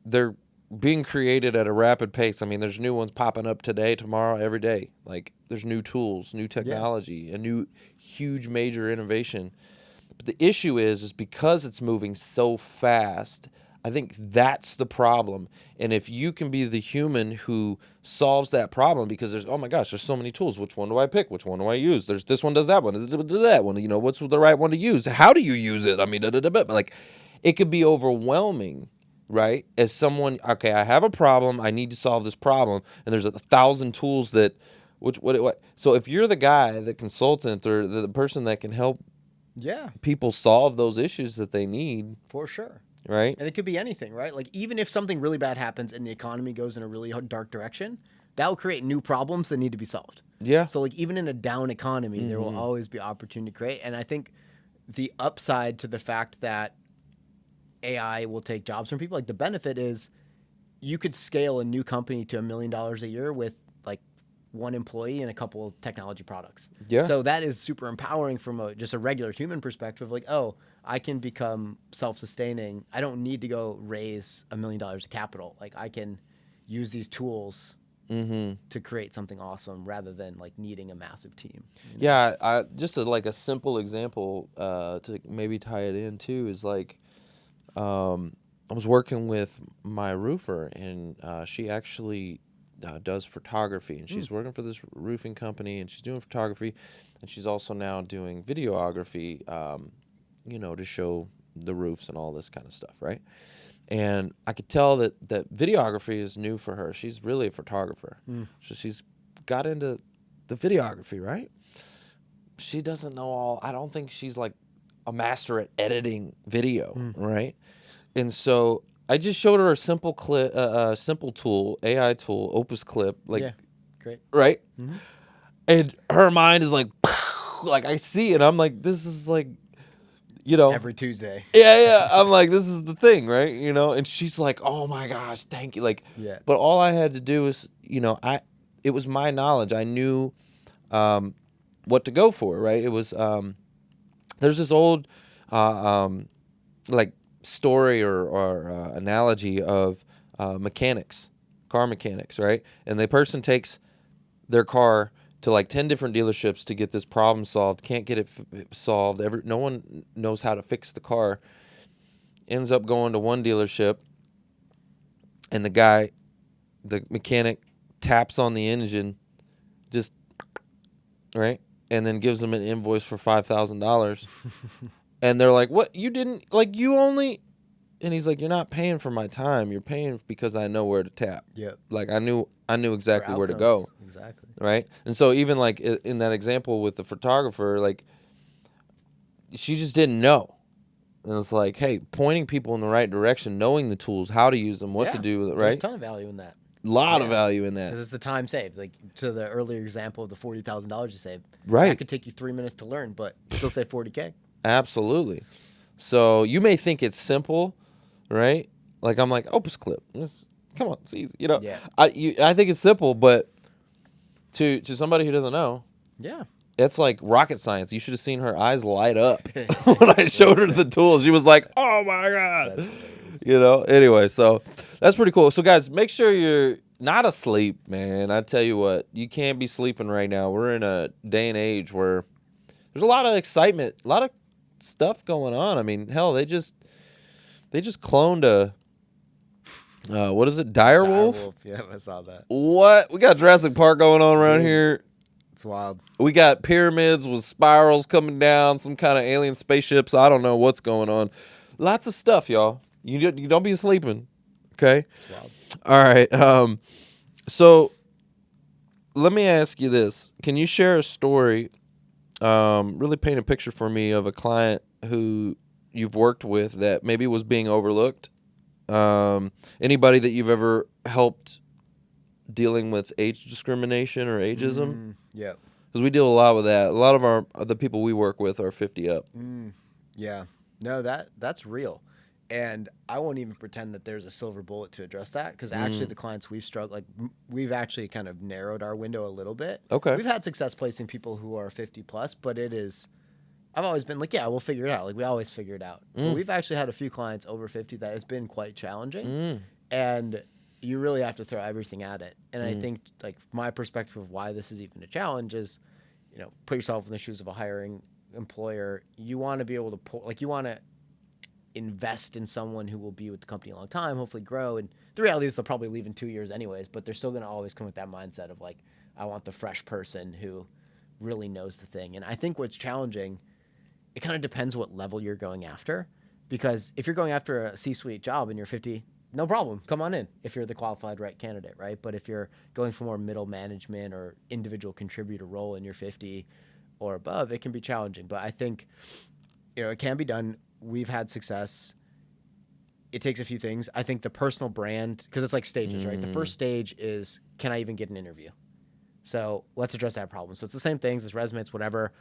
they're being created at a rapid pace. I mean, there's new ones popping up today, tomorrow, every day. Like, there's new tools, new technology, a new huge major innovation. But the issue is because it's moving so fast, I think that's the problem. And if you can be the human who solves that problem, because there's, oh my gosh, there's so many tools. Which one do I pick? Which one do I use? There's this one does that one, does that one. You know, what's the right one to use? How do you use it? I mean, like, it could be overwhelming, right? As someone, okay, I have a problem. I need to solve this problem. And there's 1,000 tools that, what? So if you're the guy, the consultant, or the person that can help people solve those issues that they need. For sure. Right. And it could be anything, right? Like even if something really bad happens and the economy goes in a really dark direction, that will create new problems that need to be solved. Yeah. So like even in a down economy, there will always be opportunity to create. And I think the upside to the fact that AI will take jobs from people, like the benefit is you could scale a new company to $1 million a year with like one employee and a couple of technology products. Yeah. So that is super empowering from just a regular human perspective. Like, oh, I can become self-sustaining. I don't need to go raise $1 million of capital. Like I can use these tools to create something awesome rather than like needing a massive team. You know? Yeah. I just like a simple example to maybe tie it in too is like, I was working with my roofer, and she actually does photography, and she's working for this roofing company, and she's doing photography, and she's also now doing videography, to show the roofs and all this kind of stuff, right? And I could tell that videography is new for her. She's really a photographer. So she's got into the videography, right? She doesn't know I don't think she's like a master at editing video, right? And so I just showed her a simple clip, simple tool, AI tool, Opus Clip, like, great, right? And her mind is like I see it. I'm like, this is like, you know, every Tuesday. Yeah. I'm like, this is the thing, right? You know, and she's like, oh my gosh, thank you. Like, Yeah. but all I had to do is, you know, it was my knowledge. I knew what to go for, right? It was, there's this old, like story or analogy of mechanics, car mechanics, right? And the person takes their car to like 10 different dealerships to get this problem solved, can't get it solved. No one knows how to fix the car. Ends up going to one dealership, and the mechanic taps on the engine, just, right? And then gives them an invoice for $5,000. And they're like, what? You didn't, like, you only... And he's like, you're not paying for my time. You're paying because I know where to tap. Yep. Like, I knew exactly where to go. Exactly. Right? And so even, like, in that example with the photographer, like, she just didn't know. And it's like, hey, pointing people in the right direction, knowing the tools, how to use them, what to do, right? There's a ton of value in that. Lot of value in that. Because it's the time saved. Like, to the earlier example of the $40,000 you saved. Right. That could take you 3 minutes to learn, but still save $40K. Absolutely. So you may think it's simple, right? Like, I'm like, Opus Clip. Come on, it's easy. You know, Yeah. I think it's simple, but to somebody who doesn't know, Yeah. it's like rocket science. You should have seen her eyes light up when I showed her the tools. She was like, oh my God. That's hilarious. You know, anyway, so that's pretty cool. So, guys, make sure you're not asleep, man. I tell you what, you can't be sleeping right now. We're in a day and age where there's a lot of excitement, a lot of stuff going on. I mean, hell, they just cloned a what is it? Direwolf? Yeah, I saw that. What? We got Jurassic Park going on around here. It's wild. We got pyramids with spirals coming down, some kind of alien spaceships. I don't know what's going on. Lots of stuff, y'all. You don't be sleeping, okay? It's wild. All right. So let me ask you this: can you share a story? Really paint a picture for me of a client who you've worked with that maybe was being overlooked. Anybody that you've ever helped dealing with age discrimination or ageism? Yeah. Because we deal a lot with that. A lot of the people we work with are 50 up. Yeah. No, that's real. And I won't even pretend that there's a silver bullet to address that, because actually the clients we've struggled, like, we've actually kind of narrowed our window a little bit. Okay. We've had success placing people who are 50 plus, but I've always been like, yeah, we'll figure it out. Like, we always figure it out. But we've actually had a few clients over 50 that has been quite challenging. And you really have to throw everything at it. And I think, like, my perspective of why this is even a challenge is, you know, put yourself in the shoes of a hiring employer. You want to be able to you want to invest in someone who will be with the company a long time, hopefully grow. And the reality is they'll probably leave in 2 years anyways, but they're still going to always come with that mindset of, like, I want the fresh person who really knows the thing. And I think what's challenging, it kind of depends what level you're going after, because if you're going after a C-suite job and you're 50, no problem, come on in if you're the qualified right candidate, right? But if you're going for more middle management or individual contributor role and you're 50 or above, it can be challenging. But I think, you know, it can be done. We've had success. It takes a few things. I think the personal brand, because it's like stages, right? The first stage is, can I even get an interview? So let's address that problem. So it's the same things, it's resumes, whatever.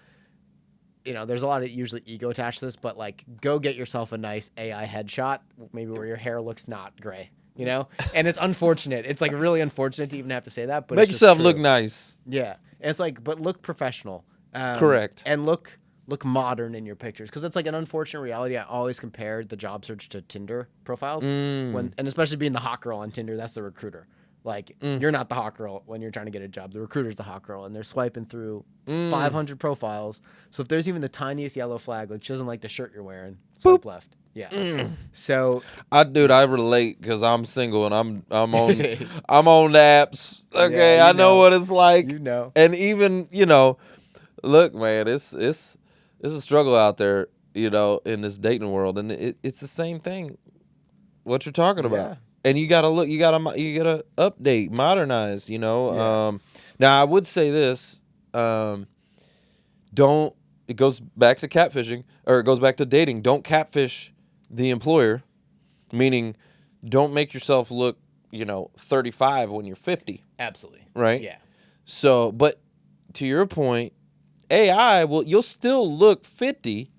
You know, there's a lot of usually ego attached to this, but, like, go get yourself a nice AI headshot, maybe where your hair looks not gray, you know? And it's unfortunate. It's, like, really unfortunate to even have to say that, but Make it's just yourself true. look nice. Yeah. And it's like, but look professional. Correct. And look modern in your pictures, because it's like an unfortunate reality. I always compared the job search to Tinder profiles, and especially being the hot girl on Tinder, that's the recruiter. Like, you're not the hot girl when you're trying to get a job. The recruiter's the hot girl, and they're swiping through 500 profiles. So if there's even the tiniest yellow flag, like she doesn't like the shirt you're wearing, swipe left. Yeah. So I relate because I'm single and I'm on I'm on apps. Okay, Yeah, I know what it's like. You know. And even, you know, look, man, it's a struggle out there, you know, in this dating world, and it's the same thing. What you're talking about. Yeah. And you gotta look, you gotta update, modernize, you know. Yeah. Now I would say this, it goes back to catfishing, or it goes back to dating. Don't catfish the employer, meaning don't make yourself look, you know, 35 when you're 50. Absolutely. Right? Yeah. So, but to your point, AI, you'll still look 50,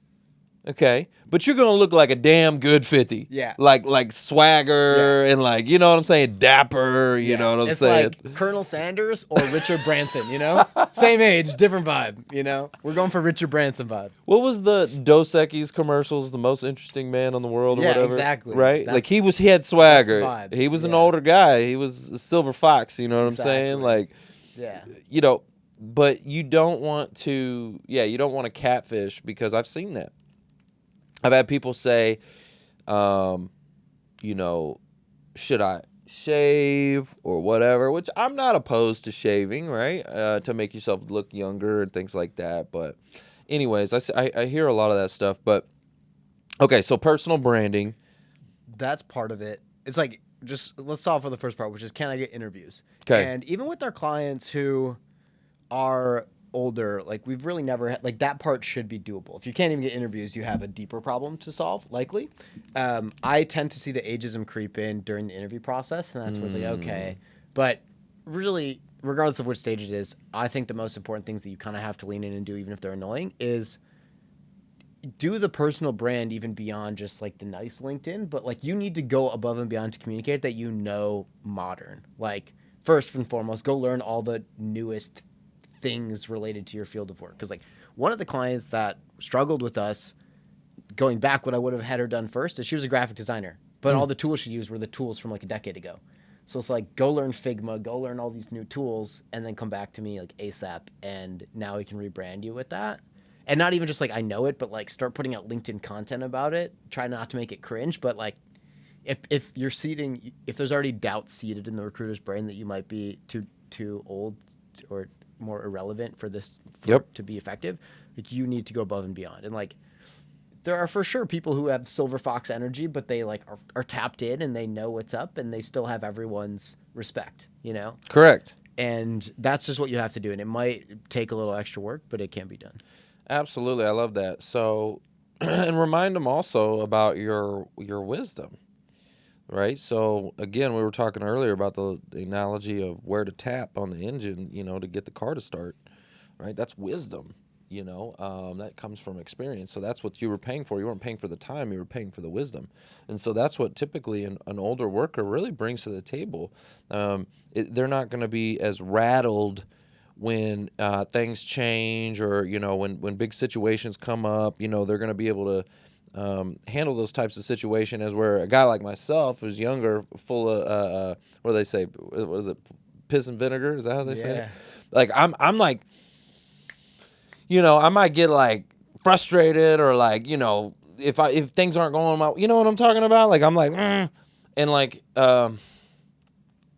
Okay, but you're gonna look like a damn good 50. Yeah. Like swagger and like, you know what I'm saying, dapper. You know what I'm it's saying? like Colonel Sanders or Richard Branson, you know? Same age, different vibe, you know? We're going for Richard Branson vibe. What was the Dos Equis commercials? The most interesting man in the world, or whatever. Exactly. Right? Like he had swagger. That's the vibe. He was an older guy. He was a silver fox. You know what I'm saying? Exactly. Like, yeah. You know, but you don't want to. Yeah, you don't want to catfish, because I've seen that. I've had people say, you know, should I shave or whatever, which I'm not opposed to shaving, right? To make yourself look younger and things like that. But anyways, I hear a lot of that stuff. But okay, so personal branding. That's part of it. It's like, just let's solve for the first part, which is, can I get interviews? Okay. And even with our clients who are older, like we've really never had, like that part should be doable. If you can't even get interviews, you have a deeper problem to solve, likely. I tend to see the ageism creep in during the interview process, and that's where it's like, okay. But really, regardless of which stage it is, I think the most important things that you kind of have to lean in and do, even if they're annoying, is do the personal brand even beyond just like the nice LinkedIn, but like you need to go above and beyond to communicate that you know modern. Like first and foremost, go learn all the newest things related to your field of work. Because like one of the clients that struggled with us, going back, what I would have had her done first is she was a graphic designer, but all the tools she used were the tools from like a decade ago. So it's like, go learn Figma, go learn all these new tools, and then come back to me like ASAP, and now we can rebrand you with that. And not even just like I know it, but like start putting out LinkedIn content about it. Try not to make it cringe, but like if you're seeding, if there's already doubt seeded in the recruiter's brain that you might be too old or more irrelevant for this to be effective, like you need to go above and beyond. And like there are for sure people who have silver fox energy, but they like are tapped in and they know what's up and they still have everyone's respect, you know? Correct. And that's just what you have to do. And it might take a little extra work, but it can be done. Absolutely. I love that. So, and remind them also about your wisdom, right? So again, we were talking earlier about the analogy of where to tap on the engine, you know, to get the car to start, right? That's wisdom, you know, that comes from experience. So that's what you were paying for. You weren't paying for the time, you were paying for the wisdom. And so that's what typically an older worker really brings to the table. They're not going to be as rattled when things change, or, you know, when big situations come up. You know, they're going to be able to handle those types of situations, as where a guy like myself who's younger, full of what do they say? What is it? Piss and vinegar? Is that how they say it? Like I'm like, you know, I might get like frustrated, or like, you know, if things aren't going my, you know what I'm talking about? Like I'm like, and like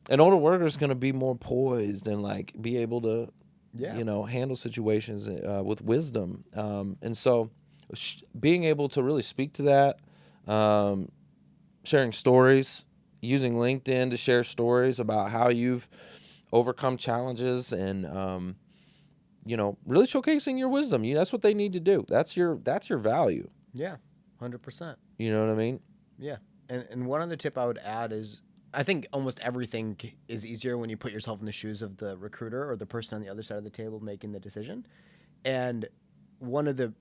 an older worker is going to be more poised and like be able to, you know, handle situations with wisdom. And so being able to really speak to that, sharing stories, using LinkedIn to share stories about how you've overcome challenges, and, you know, really showcasing your wisdom. That's what they need to do. That's your value. Yeah, 100%. You know what I mean? Yeah. And one other tip I would add is, I think almost everything is easier when you put yourself in the shoes of the recruiter or the person on the other side of the table making the decision. And one of the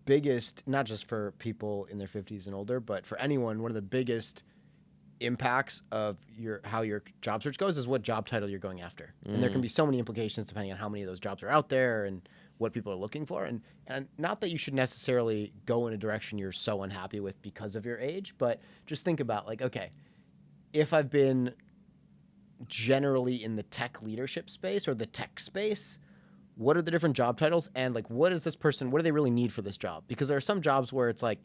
biggest, not just for people in their 50s and older, but for anyone, one of the biggest impacts of how your job search goes is what job title you're going after. And there can be so many implications depending on how many of those jobs are out there and what people are looking for. And not that you should necessarily go in a direction you're so unhappy with because of your age, but just think about like, okay, if I've been generally in the tech leadership space or the tech space, what are the different job titles? And like, what do they really need for this job? Because there are some jobs where it's like,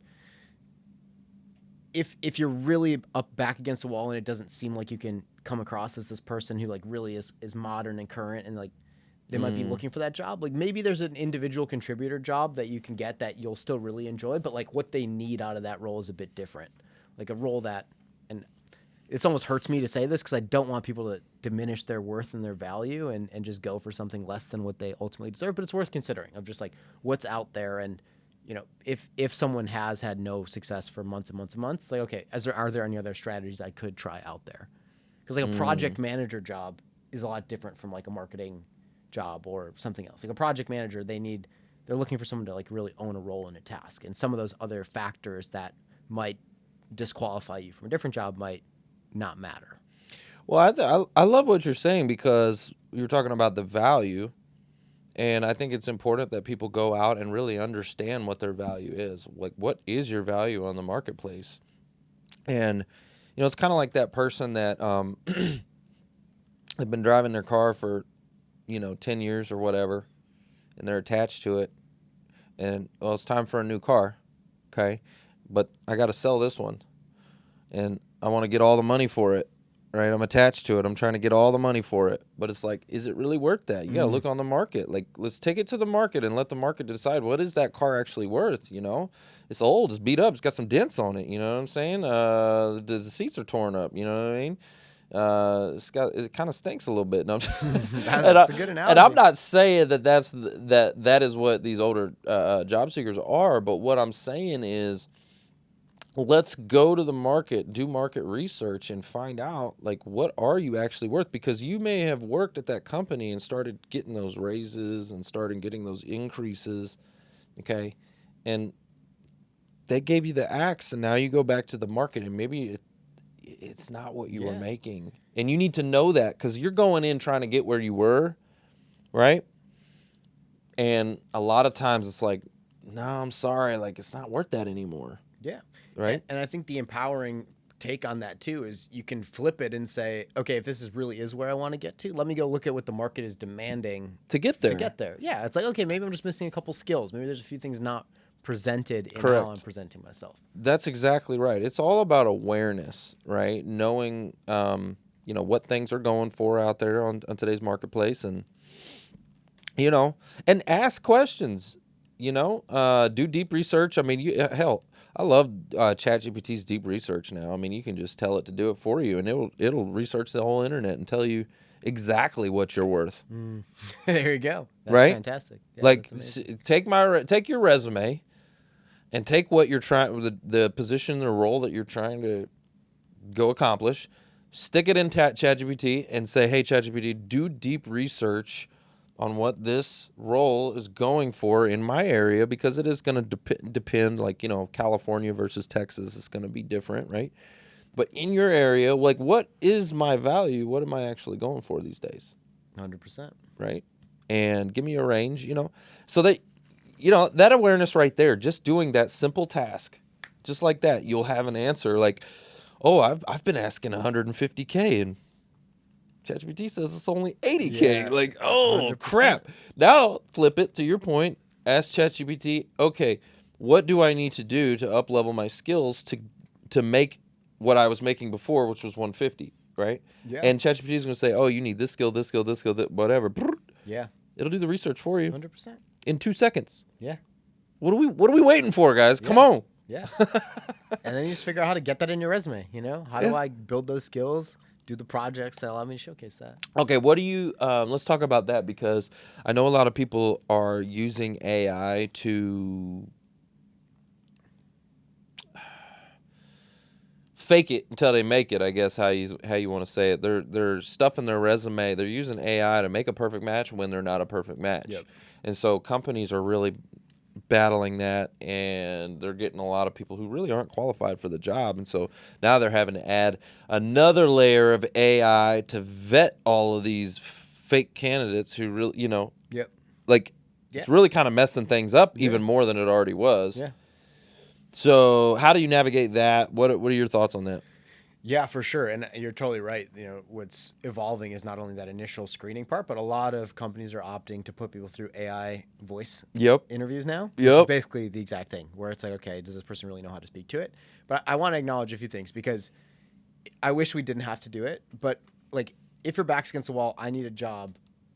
if you're really up back against the wall and it doesn't seem like you can come across as this person who like really is modern and current, and like they might be looking for that job, like maybe there's an individual contributor job that you can get that you'll still really enjoy, but like what they need out of that role is a bit different. Like a role that, and it almost hurts me to say this because I don't want people to diminish their worth and their value and just go for something less than what they ultimately deserve. But it's worth considering of just like what's out there. And, you know, if someone has had no success for months and months and months, like, okay, are there any other strategies I could try out there? Because like a project manager job is a lot different from like a marketing job or something else. Like a project manager, they need they're looking for someone to like really own a role in a task. And some of those other factors that might disqualify you from a different job might not matter. Well, I love what you're saying, because you're talking about the value. And I think it's important that people go out and really understand what their value is. Like, what is your value on the marketplace? And, it's kind of like that person that have been driving their car for, 10 years or whatever, and they're attached to it. And, well, it's time for a new car, okay? But I got to sell this one, and I want to get all the money for it. Right, I'm attached to it. I'm trying to get all the money for it. But it's like, is it really worth that? You got to look on the market. Like, let's take it to the market and let the market decide, what is that car actually worth, It's old. It's beat up. It's got some dents on it, you know what I'm saying? The seats are torn up, you know what I mean? It kind of stinks a little bit. No, That's a good analogy. And I'm not saying that is what these older job seekers are, but what I'm saying is, let's go to the market, do market research, and find out, like, what are you actually worth? Because you may have worked at that company and started getting those raises and started getting those increases, okay? And they gave you the axe, and now you go back to the market, and maybe it's not what you were making. And you need to know that, because you're going in trying to get where you were, right? And a lot of times it's like, no, I'm sorry, like, it's not worth that anymore. Yeah. Right. And I think the empowering take on that too is you can flip it and say, okay, if this really is where I want to get to, let me go look at what the market is demanding to get there. Yeah. It's like, okay, maybe I'm just missing a couple skills. Maybe there's a few things not presented in Correct. how I'm presenting myself. That's exactly right. It's all about awareness, right? Knowing, what things are going for out there on today's marketplace, and, and ask questions, do deep research. I mean, hell, I love ChatGPT's deep research now. I mean, you can just tell it to do it for you, and it'll research the whole internet and tell you exactly what you're worth. There you go. That's right? Fantastic. Yeah, like, take your resume, and take what you're trying, the position or role that you're trying to go accomplish, stick it in ChatGPT, and say, hey, ChatGPT, do deep research on what this role is going for in my area, because it is going to depend, like, California versus Texas is going to be different, right? But in your area, like, what is my value? What am I actually going for these days? 100%. Right? And give me a range, so that, that awareness right there, just doing that simple task, just like that, you'll have an answer like, oh, I've been asking 150K, and ChatGPT says it's only 80K. Yeah, like, oh, 100%. crap. Now flip it to your point. Ask ChatGPT, okay, what do I need to do to up-level my skills to make what I was making before, which was 150, right? Yeah. And ChatGPT is going to say, oh, you need this skill, whatever. Yeah. It'll do the research for you 100%. in 2 seconds. Yeah. What are we waiting for, guys? Come on. Yeah. And then you just figure out how to get that in your resume, How do I build those skills? Do the projects that allow me to showcase that. Okay, what do you, let's talk about that, because I know a lot of people are using AI to fake it until they make it, I guess, how you want to say it. They're stuffing their resume. They're using AI to make a perfect match when they're not a perfect match. Yep. And so companies are really battling that, and they're getting a lot of people who really aren't qualified for the job. And so now they're having to add another layer of AI to vet all of these fake candidates who really, Yep. like, it's really kind of messing things up even more than it already was. Yeah. So how do you navigate that? What are your thoughts on that? Yeah, for sure. And you're totally right. What's evolving is not only that initial screening part, but a lot of companies are opting to put people through AI voice interviews now. Which is basically the exact thing, where it's like, okay, does this person really know how to speak to it? But I want to acknowledge a few things, because I wish we didn't have to do it. But, like, if your back's against the wall, I need a job,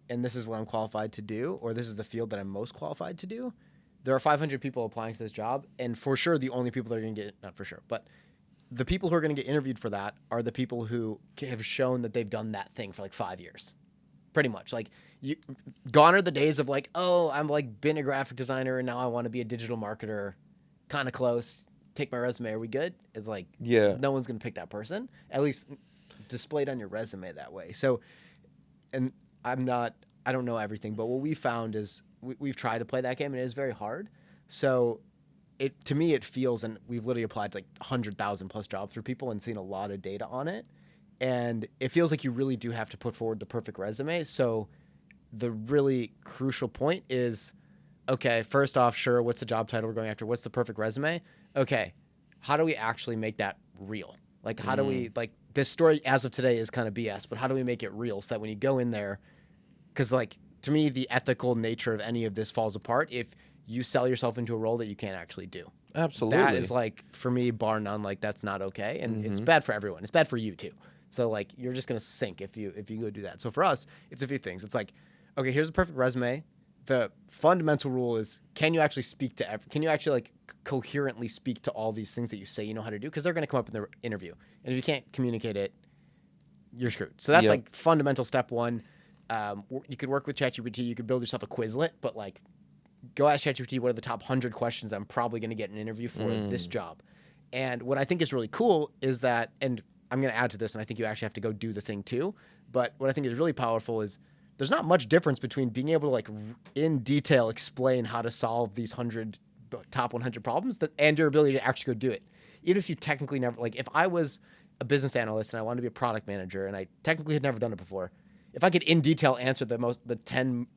and this is what I'm qualified to do, or this is the field that I'm most qualified to do, there are 500 people applying to this job, and for sure the only people that are going to get, not for sure, but the people who are going to get interviewed for that are the people who have shown that they've done that thing for like 5 years. Pretty much. Like, gone are the days of like, oh, I'm like been a graphic designer and now I want to be a digital marketer. Kind of close. Take my resume. Are we good? It's like, no one's going to pick that person, at least displayed on your resume that way. So, and I don't know everything, but what we found is we've tried to play that game, and it is very hard. So to me, it feels, and we've literally applied to like 100,000 plus jobs for people and seen a lot of data on it. And it feels like you really do have to put forward the perfect resume. So the really crucial point is, okay, first off, sure, what's the job title we're going after? What's the perfect resume? Okay, how do we actually make that real? Like, how do we, like, this story as of today is kind of BS, but how do we make it real so that when you go in there, because, like, to me, the ethical nature of any of this falls apart if you sell yourself into a role that you can't actually do. Absolutely. That is, like, for me, bar none, like, that's not okay. And it's bad for everyone. It's bad for you, too. So, like, you're just going to sink if you go do that. So for us, it's a few things. It's like, okay, here's the perfect resume. The fundamental rule is, can you actually can you actually like coherently speak to all these things that you say you know how to do? Because they're going to come up in the interview. And if you can't communicate it, you're screwed. So that's like fundamental step one. You could work with ChatGPT. You could build yourself a Quizlet, but like go ask ChatGPT what are the top 100 questions I'm probably going to get an interview for this job. And what I think is really cool is that, and I'm going to add to this, and I think you actually have to go do the thing too. But what I think is really powerful is there's not much difference between being able to like in detail explain how to solve these top 100 problems and your ability to actually go do it. Even if you technically never, like if I was a business analyst and I wanted to be a product manager and I technically had never done it before, if I could in detail answer the 100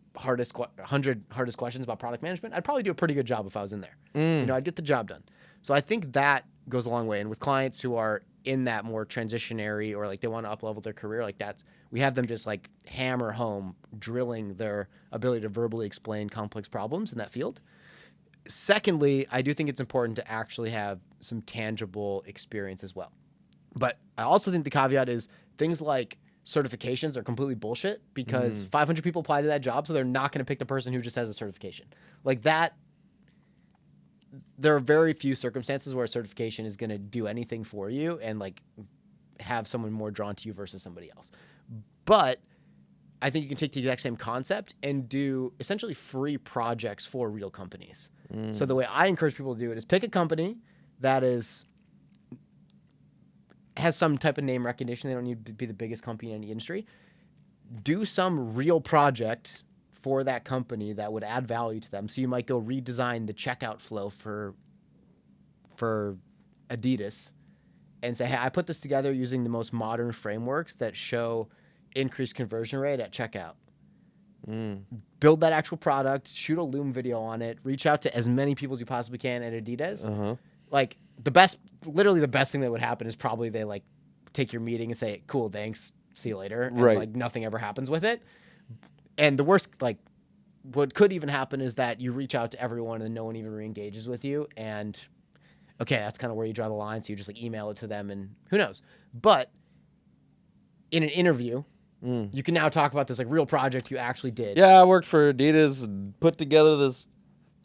hardest questions about product management, I'd probably do a pretty good job if I was in there. You know, I'd get the job done. So I think that goes a long way. And with clients who are in that more transitionary or like they want to up-level their career, like we have them just like hammer home, drilling their ability to verbally explain complex problems in that field. Secondly, I do think it's important to actually have some tangible experience as well. But I also think the caveat is things like certifications are completely bullshit because 500 people apply to that job, so they're not going to pick the person who just has a certification. Like that, there are very few circumstances where a certification is going to do anything for you and like have someone more drawn to you versus somebody else. But I think you can take the exact same concept and do essentially free projects for real companies. So the way I encourage people to do it is pick a company that has some type of name recognition. They don't need to be the biggest company in any industry. Do some real project for that company that would add value to them. So you might go redesign the checkout flow for Adidas and say, hey, I put this together using the most modern frameworks that show increased conversion rate at checkout. Build that actual product, shoot a Loom video on it, reach out to as many people as you possibly can at Adidas. Like literally the best thing that would happen is probably they like take your meeting and say, cool, thanks, see you later. And like nothing ever happens with it. And the worst, like what could even happen is that you reach out to everyone and no one even re-engages with you. And okay, that's kind of where you draw the line. So you just like email it to them and who knows. But in an interview, you can now talk about this like real project you actually did. Yeah, I worked for Adidas and put together this.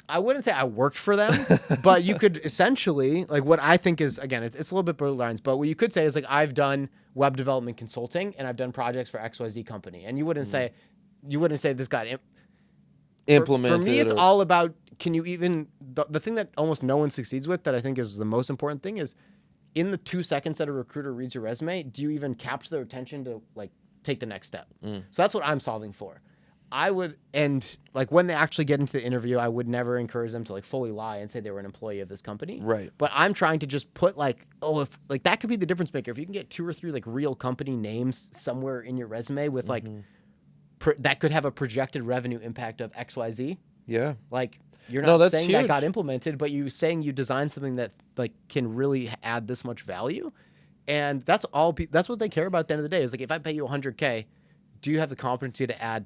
I wouldn't say I worked for them, but you could essentially, like what I think is, again, it's a little bit borderlines, but what you could say is like I've done web development consulting and I've done projects for XYZ company. And you wouldn't say this got implemented. For me, it's all about, can you even, the thing that almost no one succeeds with that I think is the most important thing is in the 2 seconds that a recruiter reads your resume, do you even capture their attention to like take the next step? So that's what I'm solving for. I would, and like when they actually get into the interview, I would never encourage them to like fully lie and say they were an employee of this company. Right. But I'm trying to just put like, if like that could be the difference maker. If you can get 2 or 3 like real company names somewhere in your resume with like, that could have a projected revenue impact of XYZ. Yeah. Like you're not saying that got implemented, but you saying you designed something that like can really add this much value. And that's all, that's what they care about at the end of the day is like, if I pay you $100K, do you have the competency to add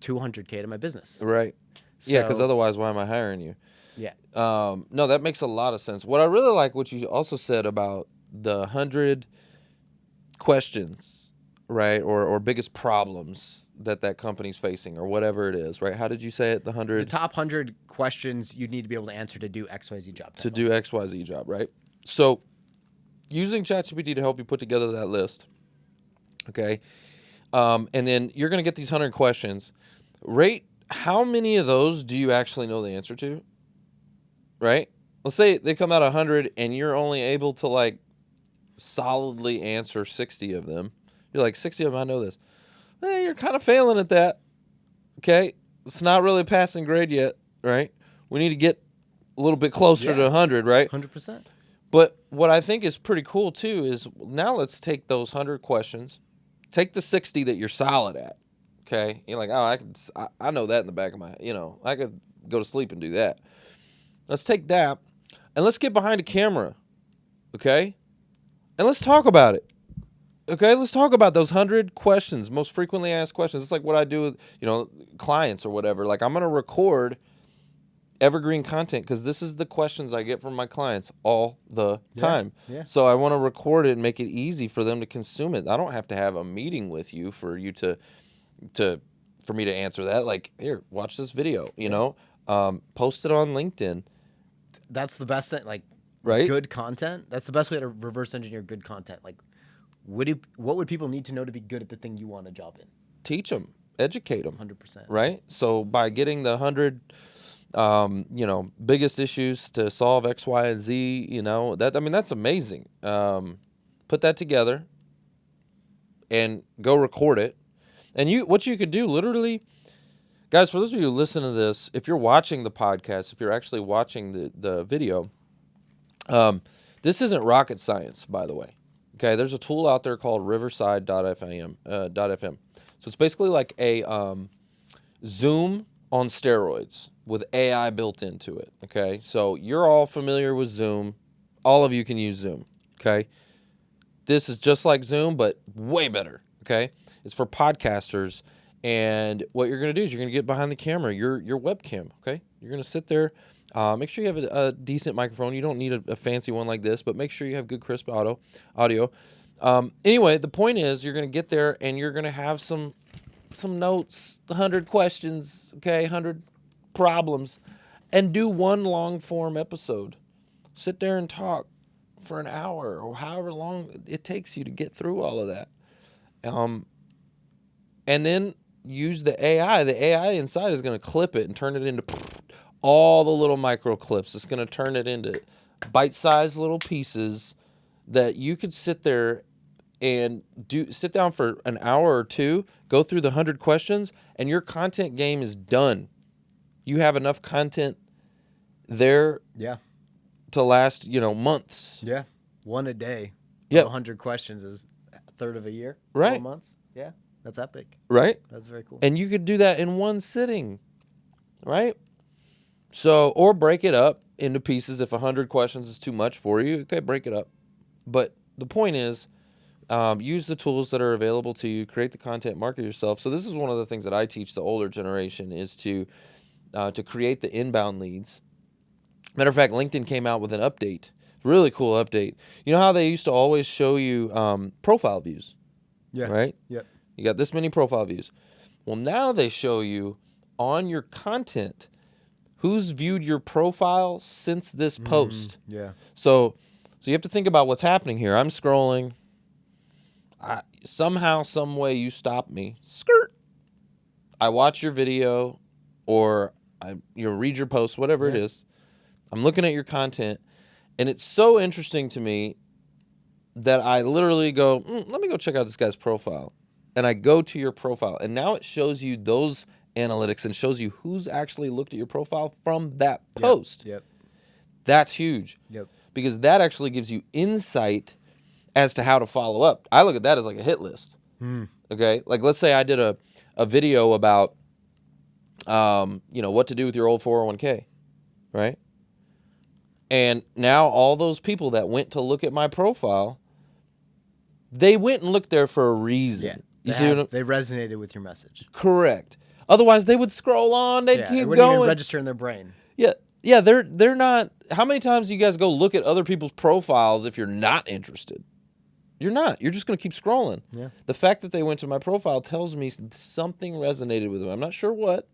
$200K to my business? Right. So, yeah, because otherwise, why am I hiring you? Yeah. No, that makes a lot of sense. What I really like what you also said about the 100 questions, right, or biggest problems that company's facing, or whatever it is, right? How did you say it? The top 100 questions you need to be able to answer to do XYZ job. To do XYZ job, right? So, using ChatGPT to help you put together that list, okay, and then you're going to get these 100 questions. Rate how many of those do you actually know the answer to, right? Let's say they come out 100 and you're only able to like solidly answer 60 of them. You're like, 60 of them, I know this. You're kind of failing at that, okay? it's not really a passing grade yet, right? We need to get a little bit closer to 100, right? 100%. But what I think is pretty cool too is now let's take those 100 questions, take the 60 that you're solid at. Okay, you're like, oh, I know that in the back of my head. I could go to sleep and do that. Let's take that and let's get behind a camera, okay? And let's talk about it. Okay, let's talk about those 100 questions, most frequently asked questions. It's like what I do with, clients or whatever. Like I'm going to record evergreen content because this is the questions I get from my clients all the time. Yeah. So I want to record it and make it easy for them to consume it. I don't have to have a meeting with you for you for me to answer that. Like, here, watch this video, post it on LinkedIn. That's the best thing, like, right? Good content. That's the best way to reverse engineer good content. Like, what would people need to know to be good at the thing you want a job in? Teach them, educate them. 100%. Right? So by getting the 100, biggest issues to solve X, Y, and Z, that's amazing. Put that together and go record it. And what you could do, literally, guys, for those of you who listen to this, if you're watching the podcast, if you're actually watching the video, this isn't rocket science, by the way. Okay, there's a tool out there called Riverside.fm. So it's basically like a Zoom on steroids with AI built into it. Okay, so you're all familiar with Zoom. All of you can use Zoom. Okay, this is just like Zoom, but way better. Okay, it's for podcasters. And what you're going to do is you're going to get behind the camera, your webcam. Okay, you're going to sit there. Make sure you have a decent microphone. You don't need a fancy one like this, but make sure you have good crisp audio. Anyway, the point is you're going to get there and you're going to have some notes, 100 questions, okay, 100 problems, and do one long form episode. Sit there and talk for an hour or however long it takes you to get through all of that. And then use the AI. The AI inside is going to clip it and turn it into all the little micro clips. It's going to turn it into bite-sized little pieces that you could sit there and sit down for an hour or two, go through the 100 questions, and your content game is done. You have enough content there to last, months. Yeah. One a day. Yeah. 100 questions is a third of a year. Right. 4 months. Yeah. That's epic. Right? That's very cool. And you could do that in one sitting. Right? So, or break it up into pieces. If 100 questions is too much for you, okay, break it up. But the point is, use the tools that are available to you, create the content, market yourself. So this is one of the things that I teach the older generation is to create the inbound leads. Matter of fact, LinkedIn came out with an update, really cool update. You know how they used to always show you profile views? Yeah. Right? Yep. You got this many profile views. Well, now they show you on your content who's viewed your profile since this post. Yeah. So you have to think about what's happening here. I'm scrolling. Somehow, some way, you stop me. Skirt. I watch your video, or I read your post, whatever it is. I'm looking at your content, and it's so interesting to me that I literally go, let me go check out this guy's profile. And I go to your profile, and now it shows you those analytics and shows you who's actually looked at your profile from that post. Yep. That's huge. Yep. Because that actually gives you insight as to how to follow up. I look at that as like a hit list. Okay? Like let's say I did a video about what to do with your old 401k, right? And now all those people that went to look at my profile, they went and looked there for a reason. Yeah. They resonated with your message. Correct. Otherwise, they would scroll on. They'd keep it wouldn't going. even register in their brain. Yeah. They're not. How many times do you guys go look at other people's profiles if you're not interested? You're not. You're just going to keep scrolling. Yeah. The fact that they went to my profile tells me something resonated with them. I'm not sure what,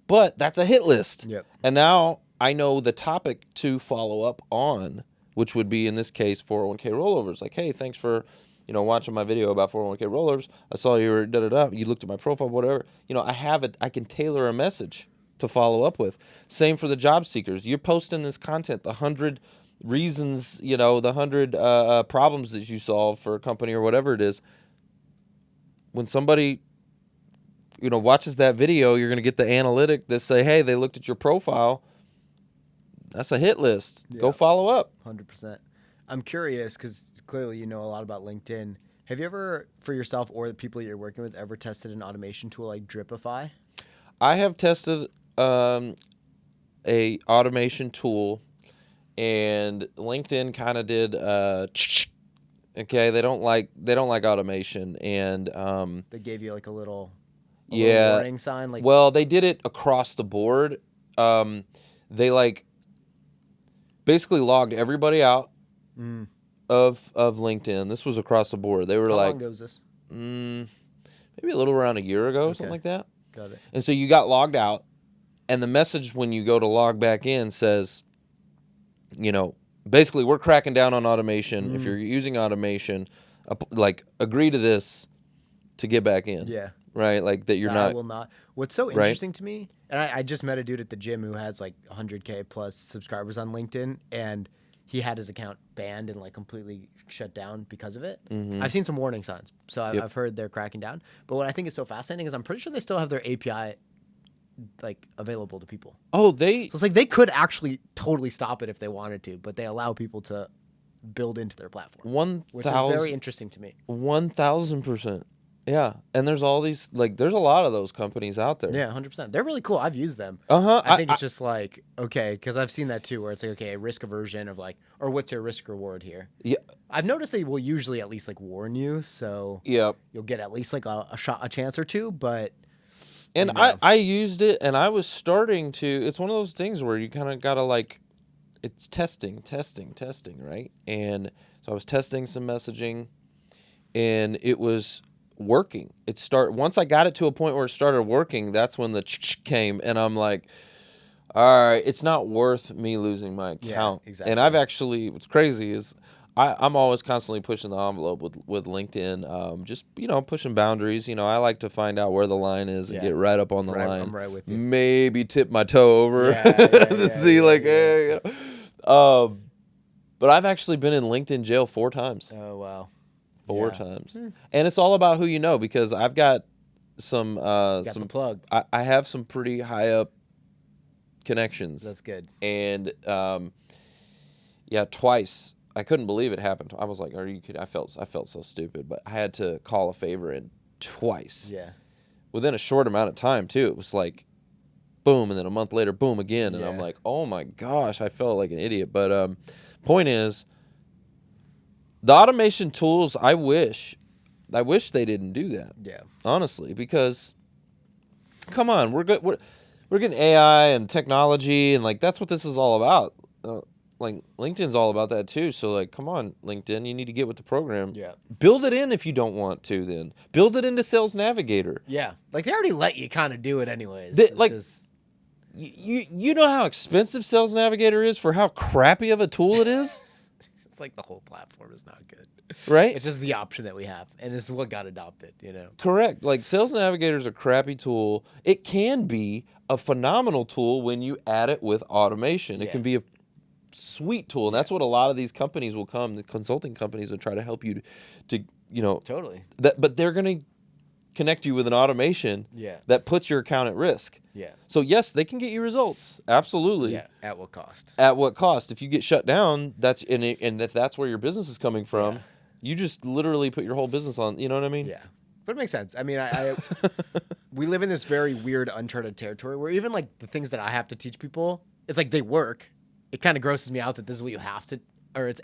but that's a hit list. Yep. And now I know the topic to follow up on, which would be in this case 401k rollovers. Like, hey, thanks for watching my video about 401k rollovers. I saw you were da-da-da. You looked at my profile, whatever. I can tailor a message to follow up with. Same for the job seekers. You're posting this content, the 100 reasons, the 100 problems that you solve for a company or whatever it is. When somebody watches that video, you're going to get the analytic that say, hey, they looked at your profile. That's a hit list. Yeah. Go follow up. 100%. I'm curious because clearly you know a lot about LinkedIn. Have you ever, for yourself or the people you're working with, ever tested an automation tool like Dripify? I have tested a automation tool, and LinkedIn kind of did. Okay, they don't like automation, and they gave you like a little warning sign. Like, well, they did it across the board. They like basically logged everybody out of LinkedIn. This was across the board. They were how like, long ago was this? Maybe a little around a year ago, something like that. Got it. And so you got logged out, and the message when you go to log back in says, basically we're cracking down on automation. If you're using automation, like agree to this to get back in. Yeah. Right? Like that you're not. I will not. What's so interesting to me, and I just met a dude at the gym who has like 100K plus subscribers on LinkedIn, and he had his account banned and like completely shut down because of it. I've seen some warning signs, so I've heard they're cracking down. But what I think is so fascinating is I'm pretty sure they still have their API like available to people. Oh, So it's like they could actually totally stop it if they wanted to, but they allow people to build into their platform, which is very interesting to me. 1,000%. Yeah, and there's all these there's a lot of those companies out there. Yeah, 100%. They're really cool. I've used them. I think it's just like, okay, because I've seen that too, where it's like, okay, a risk aversion of like, or what's your risk reward here? Yeah, I've noticed they will usually at least like warn you, so yeah, you'll get at least like a chance or two. But and I used it, and I was starting to. It's one of those things where you kind of gotta like, it's testing, right? And so I was testing some messaging, and it was working. Once I got it to a point where it started working, that's when the came, and I'm like, all right, it's not worth me losing my account. Yeah, exactly. And I've actually, what's crazy is I'm always constantly pushing the envelope with LinkedIn, just pushing boundaries. I like to find out where the line is and get right up on the line. I'm right with you. Maybe tip my toe over to see hey. But I've actually been in LinkedIn jail 4 times. Oh wow. 4 times. And it's all about who you know, because I've got some the plug. I have some pretty high up connections. That's good. And twice. I couldn't believe it happened. I was like, "Are you kidding?" I felt so stupid, but I had to call a favor in twice. Yeah. Within a short amount of time too. It was like boom, and then a month later boom again, and I'm like, "Oh my gosh, I felt like an idiot." But point is, the automation tools, I wish they didn't do that. Yeah. Honestly, because come on, we're good. We're getting AI and technology, and like that's what this is all about. Like LinkedIn's all about that too. So like, come on, LinkedIn, you need to get with the program. Yeah. Build it in if you don't want to. Then build it into Sales Navigator. Yeah. Like they already let you kind of do it anyways. You know how expensive Sales Navigator is for how crappy of a tool it is. It's like the whole platform is not good. Right? It's just the option that we have, and it's what got adopted, Correct. Like Sales Navigator is a crappy tool. It can be a phenomenal tool when you add it with automation. It can be a sweet tool, and that's what a lot of these companies will come. The consulting companies will try to help you to totally. But they're going to connect you with an automation that puts your account at risk. Yeah. So yes, they can get you results. Absolutely. Yeah. At what cost? At what cost? If you get shut down, and if that's where your business is coming from, you just literally put your whole business on. You know what I mean? Yeah. But it makes sense. I mean, we live in this very weird, uncharted territory where even like the things that I have to teach people, it's like they work. It kind of grosses me out that this is what you have to, or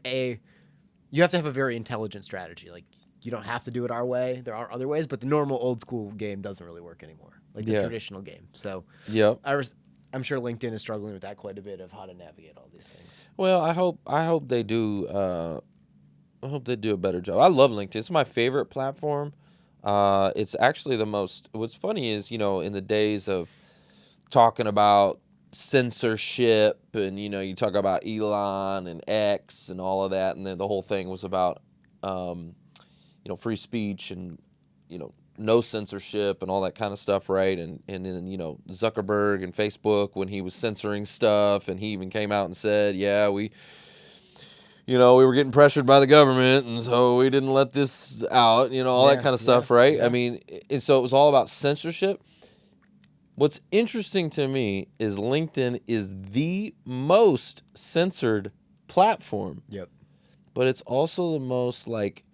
you have to have a very intelligent strategy. Like you don't have to do it our way. There are other ways, but the normal old school game doesn't really work anymore. Like the traditional game. So I'm sure LinkedIn is struggling with that quite a bit of how to navigate all these things. Well, I hope they do. I hope they do a better job. I love LinkedIn. It's my favorite platform. It's actually the most. What's funny is in the days of talking about censorship and you talk about Elon and X and all of that, and then the whole thing was about free speech and no censorship and all that kind of stuff, right? And then Zuckerberg and Facebook when he was censoring stuff, and he even came out and said, we were getting pressured by the government, and so we didn't let this out, all that kind of stuff, right? Yeah. I mean, and so it was all about censorship. What's interesting to me is LinkedIn is the most censored platform. Yep. But it's also the most, like,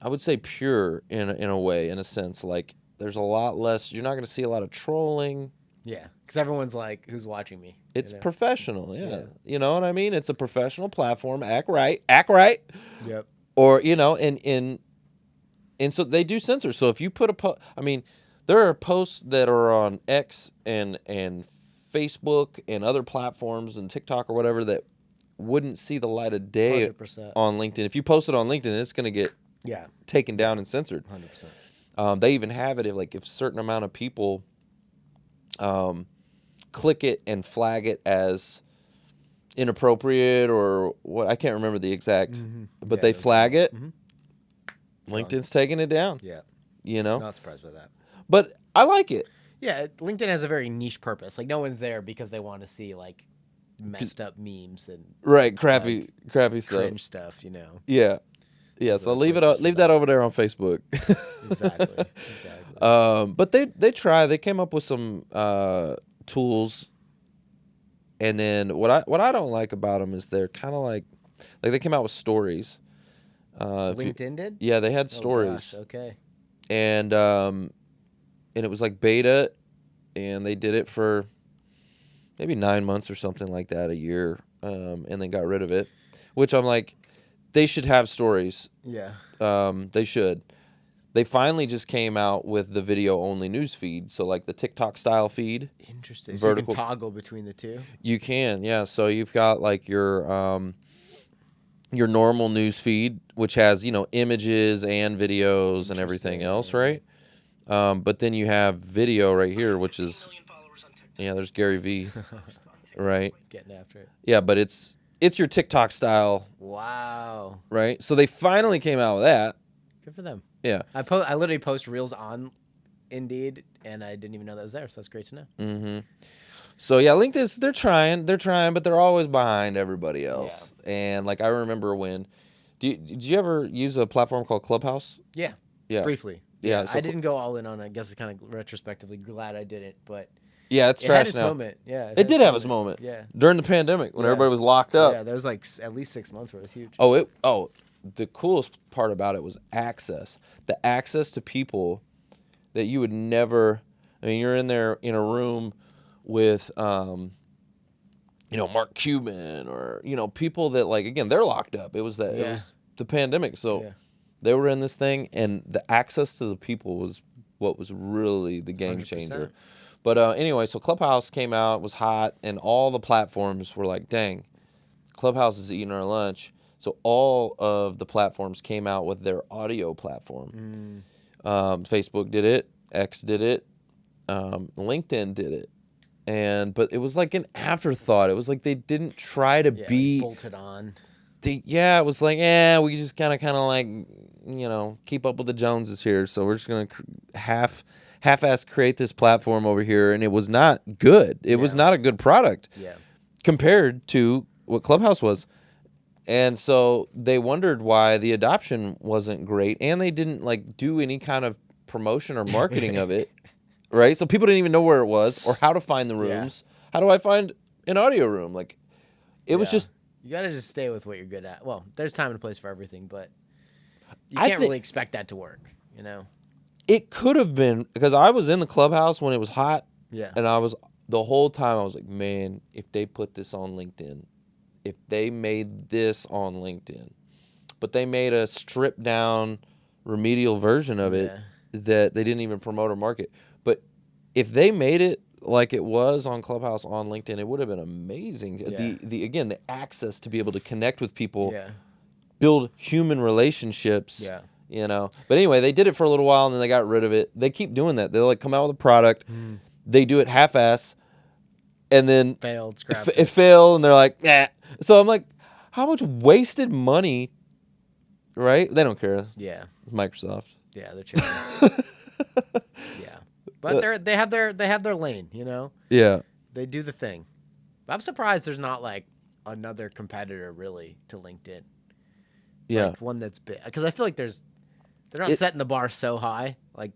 I would say pure in a way, in a sense. Like, there's a lot less, you're not going to see a lot of trolling. Yeah, because everyone's like, who's watching me? It's professional, yeah. You know what I mean? It's a professional platform. Act right. Yep. Or, and so they do censor. So if you put there are posts that are on X and Facebook and other platforms and TikTok or whatever that wouldn't see the light of day 100%. on LinkedIn. If you post it on LinkedIn, it's going to get taken down and censored. 100%. They even have it if a certain amount of people click it and flag it as inappropriate or what, I can't remember the exact, but they flag it. LinkedIn's taking it down. Yeah. Not surprised by that. But I like it. Yeah, LinkedIn has a very niche purpose. Like, no one's there because they want to see, like, messed up memes and crappy stuff. cringe stuff, Yeah. So leave that over there on Facebook. Exactly. But they came up with some tools, and then what I don't like about them is they're kind of like they came out with stories. LinkedIn did? Yeah, they had stories. Gosh, okay. And it was like beta, and they did it for maybe 9 months or something like that, a year, and then got rid of it. Which I'm like, they should have stories. Yeah. They should. They finally just came out with the video-only news feed, so like the TikTok-style feed. Interesting. So you can toggle between the two? You can, yeah. So you've got like your normal news feed, which has, images and videos and everything else, right? But then you have video right here, which is, there's Gary V, right? Getting after it. Yeah, but it's your TikTok style. Wow. Right? So they finally came out with that. Good for them. Yeah. I literally post reels on Indeed, and I didn't even know that was there, so that's great to know. Mm-hmm. So yeah, LinkedIn, they're trying, but they're always behind everybody else. Yeah. And like I remember when, did you ever use a platform called Clubhouse? Yeah. Yeah. Briefly. Yeah. So I didn't go all in on it. I guess it's kind of retrospectively glad I didn't, but yeah, it's trash had its now. Moment. Yeah. It did have its moment. Yeah. During the pandemic when everybody was locked up. Yeah, there was like at least 6 months where it was huge. The coolest part about it was access. The access to people that you would never. I mean, you're in there in a room with, Mark Cuban or people that again they're locked up. It was it was the pandemic, so they were in this thing, and the access to the people was what was really the game 100%. changer. But anyway, so Clubhouse came out, was hot, and all the platforms were like, "Dang, Clubhouse is eating our lunch." So all of the platforms came out with their audio platform. Facebook did it, X did it, LinkedIn did it. But it was like an afterthought. It was like they didn't try to be bolted on. It was like, we just kind of keep up with the Joneses here. So we're just gonna half-ass create this platform over here, and it was not good. It was not a good product compared to what Clubhouse was. And so they wondered why the adoption wasn't great, and they didn't do any kind of promotion or marketing of it. Right? So people didn't even know where it was or how to find the rooms. Yeah. How do I find an audio room? It was just... You got to just stay with what you're good at. Well, there's time and place for everything, but you can't really expect that to work, It could have been, because I was in the Clubhouse when it was hot. Yeah. And the whole time I was like, man, if they put this on LinkedIn, if they made this on LinkedIn, but they made a stripped down remedial version of it that they didn't even promote or market. But if they made it like it was on Clubhouse on LinkedIn, it would have been amazing. Yeah. The access to be able to connect with people, build human relationships. Yeah. But anyway, they did it for a little while and then they got rid of it. They keep doing that. They'll come out with a product, they do it half-ass, and then it failed, and they're like, nah. So I'm like, how much wasted money? Right? They don't care. Yeah. Microsoft. Yeah, they're chill. Yeah. But they have their lane, Yeah. They do the thing. But I'm surprised there's not another competitor really to LinkedIn. Yeah. Like one that's big, because I feel like they're not setting the bar so high. Like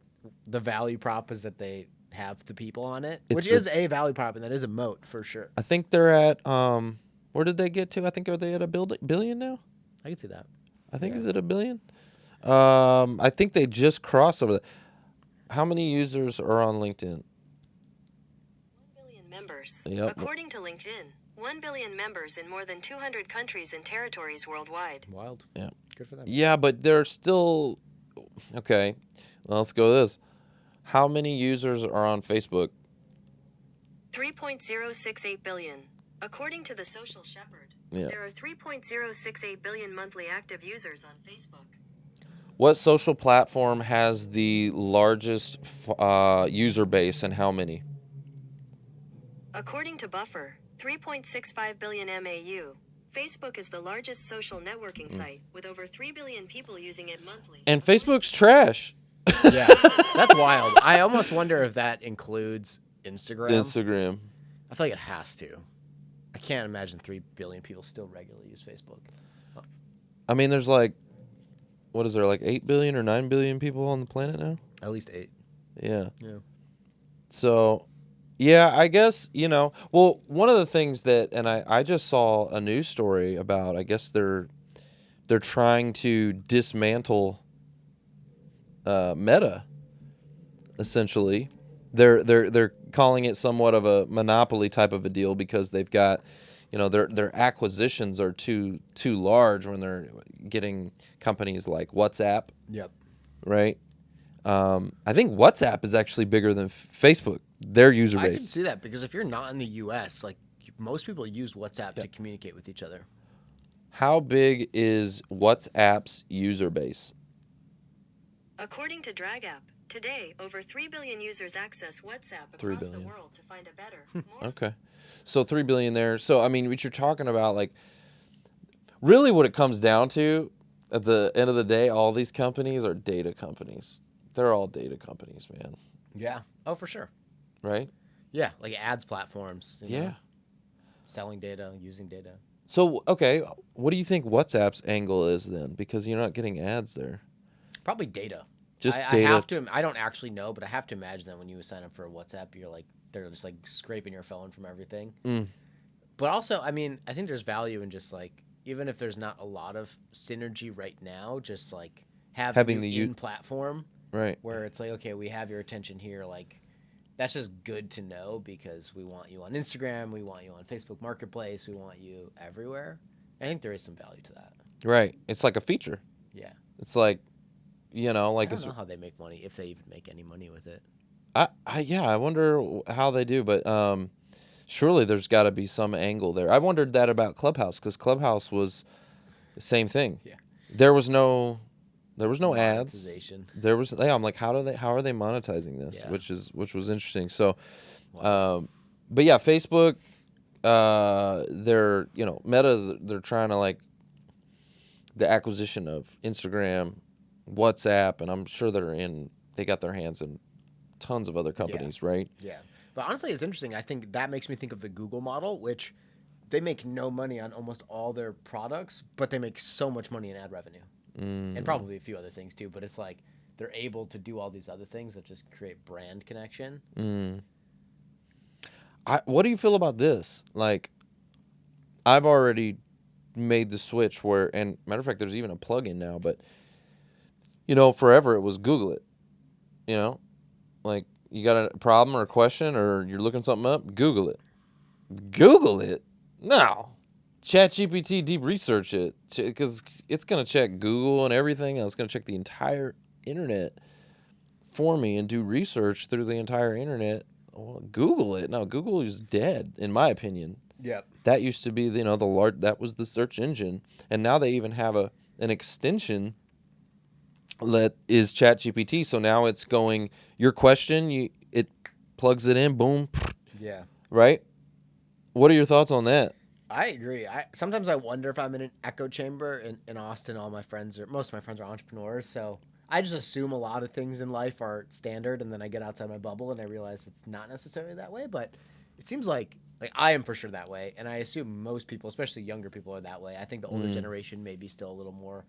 the value prop is that they have the people on it, which is a value prop, and that is a moat for sure. I think they're at where did they get to? I think are they at a billion now? I can see that. I think is it $1 billion? I think they just crossed over that. How many users are on LinkedIn? 1 billion members. Yep. According to LinkedIn, 1 billion members in more than 200 countries and territories worldwide. Wild. Yeah. Good for them. Yeah, but they're still okay. Well, let's go with this. How many users are on Facebook? 3.068 billion. According to the Social Shepherd, there are 3.068 billion monthly active users on Facebook. What social platform has the largest user base and how many? According to Buffer, 3.65 billion MAU. Facebook is the largest social networking site with over 3 billion people using it monthly. And Facebook's trash. Yeah, that's wild. I almost wonder if that includes Instagram. I feel like it has to. I can't imagine 3 billion people still regularly use Facebook. I mean, there's like, what is there, like 8 billion or 9 billion people on the planet now? At least 8. Yeah. Yeah. So, yeah, I guess, well, one of the things that, and I just saw a news story about, I guess they're trying to dismantle Meta, essentially. They're calling it somewhat of a monopoly type of a deal because they've got, their acquisitions are too large when they're getting companies like WhatsApp. Yep. Right. I think WhatsApp is actually bigger than Facebook. Their user base. I can see that because if you're not in the U.S., like most people use WhatsApp to communicate with each other. How big is WhatsApp's user base? According to DragApp, today over 3 billion users access WhatsApp across the world to find a better, more Okay. So 3 billion there. So, I mean, what you're talking about, like, really what it comes down to at the end of the day, all these companies are data companies. They're all data companies, man. Yeah. Oh, for sure. Right? Yeah, like ads platforms. Yeah. Selling data, using data. So, okay, what do you think WhatsApp's angle is then? Because you're not getting ads there. Probably data. Just I data. have to. I don't actually know, but I have to imagine that when you sign up for a WhatsApp, they're just like scraping your phone from everything. But also, I mean, I think there's value in just like, even if there's not a lot of synergy right now, just like having the in-platform, right? Where it's like, okay, we have your attention here. Like, that's just good to know because we want you on Instagram, we want you on Facebook Marketplace, we want you everywhere. I think there is some value to that. Right. It's like a feature. Yeah. It's like, like I don't know how they make money, if they even make any money with it. I wonder how they do, but surely there's got to be some angle there. I wondered that about Clubhouse because Clubhouse was the same thing. Yeah. There was no ads. I'm like, how are they monetizing this? Yeah. Which was interesting. So, but yeah, Facebook, they're Meta, they're trying to like the acquisition of Instagram, WhatsApp, and I'm sure they got their hands in tons of other companies, right? Yeah. But honestly, it's interesting. I think that makes me think of the Google model, which they make no money on almost all their products, but they make so much money in ad revenue. And probably a few other things too, but it's like they're able to do all these other things that just create brand connection. What do you feel about this? Like, I've already made the switch where, and matter of fact, there's even a plugin now, but forever it was Google it. Like you got a problem or a question or you're looking something up, Google it. Google it? No. ChatGPT deep research it because it's going to check Google and everything else. It's going to check the entire internet for me and do research through the entire internet. Well, Google it. No, Google is dead, in my opinion. Yep. That used to be, that was the search engine. And now they even have an extension that is ChatGPT. So now it's going, your question, it plugs it in, boom. Yeah. Right? What are your thoughts on that? I agree. Sometimes I wonder if I'm in an echo chamber in Austin. Most of my friends are entrepreneurs, so I just assume a lot of things in life are standard, and then I get outside my bubble and I realize it's not necessarily that way. But it seems like I am for sure that way, and I assume most people, especially younger people, are that way. I think the older generation may be still a little more.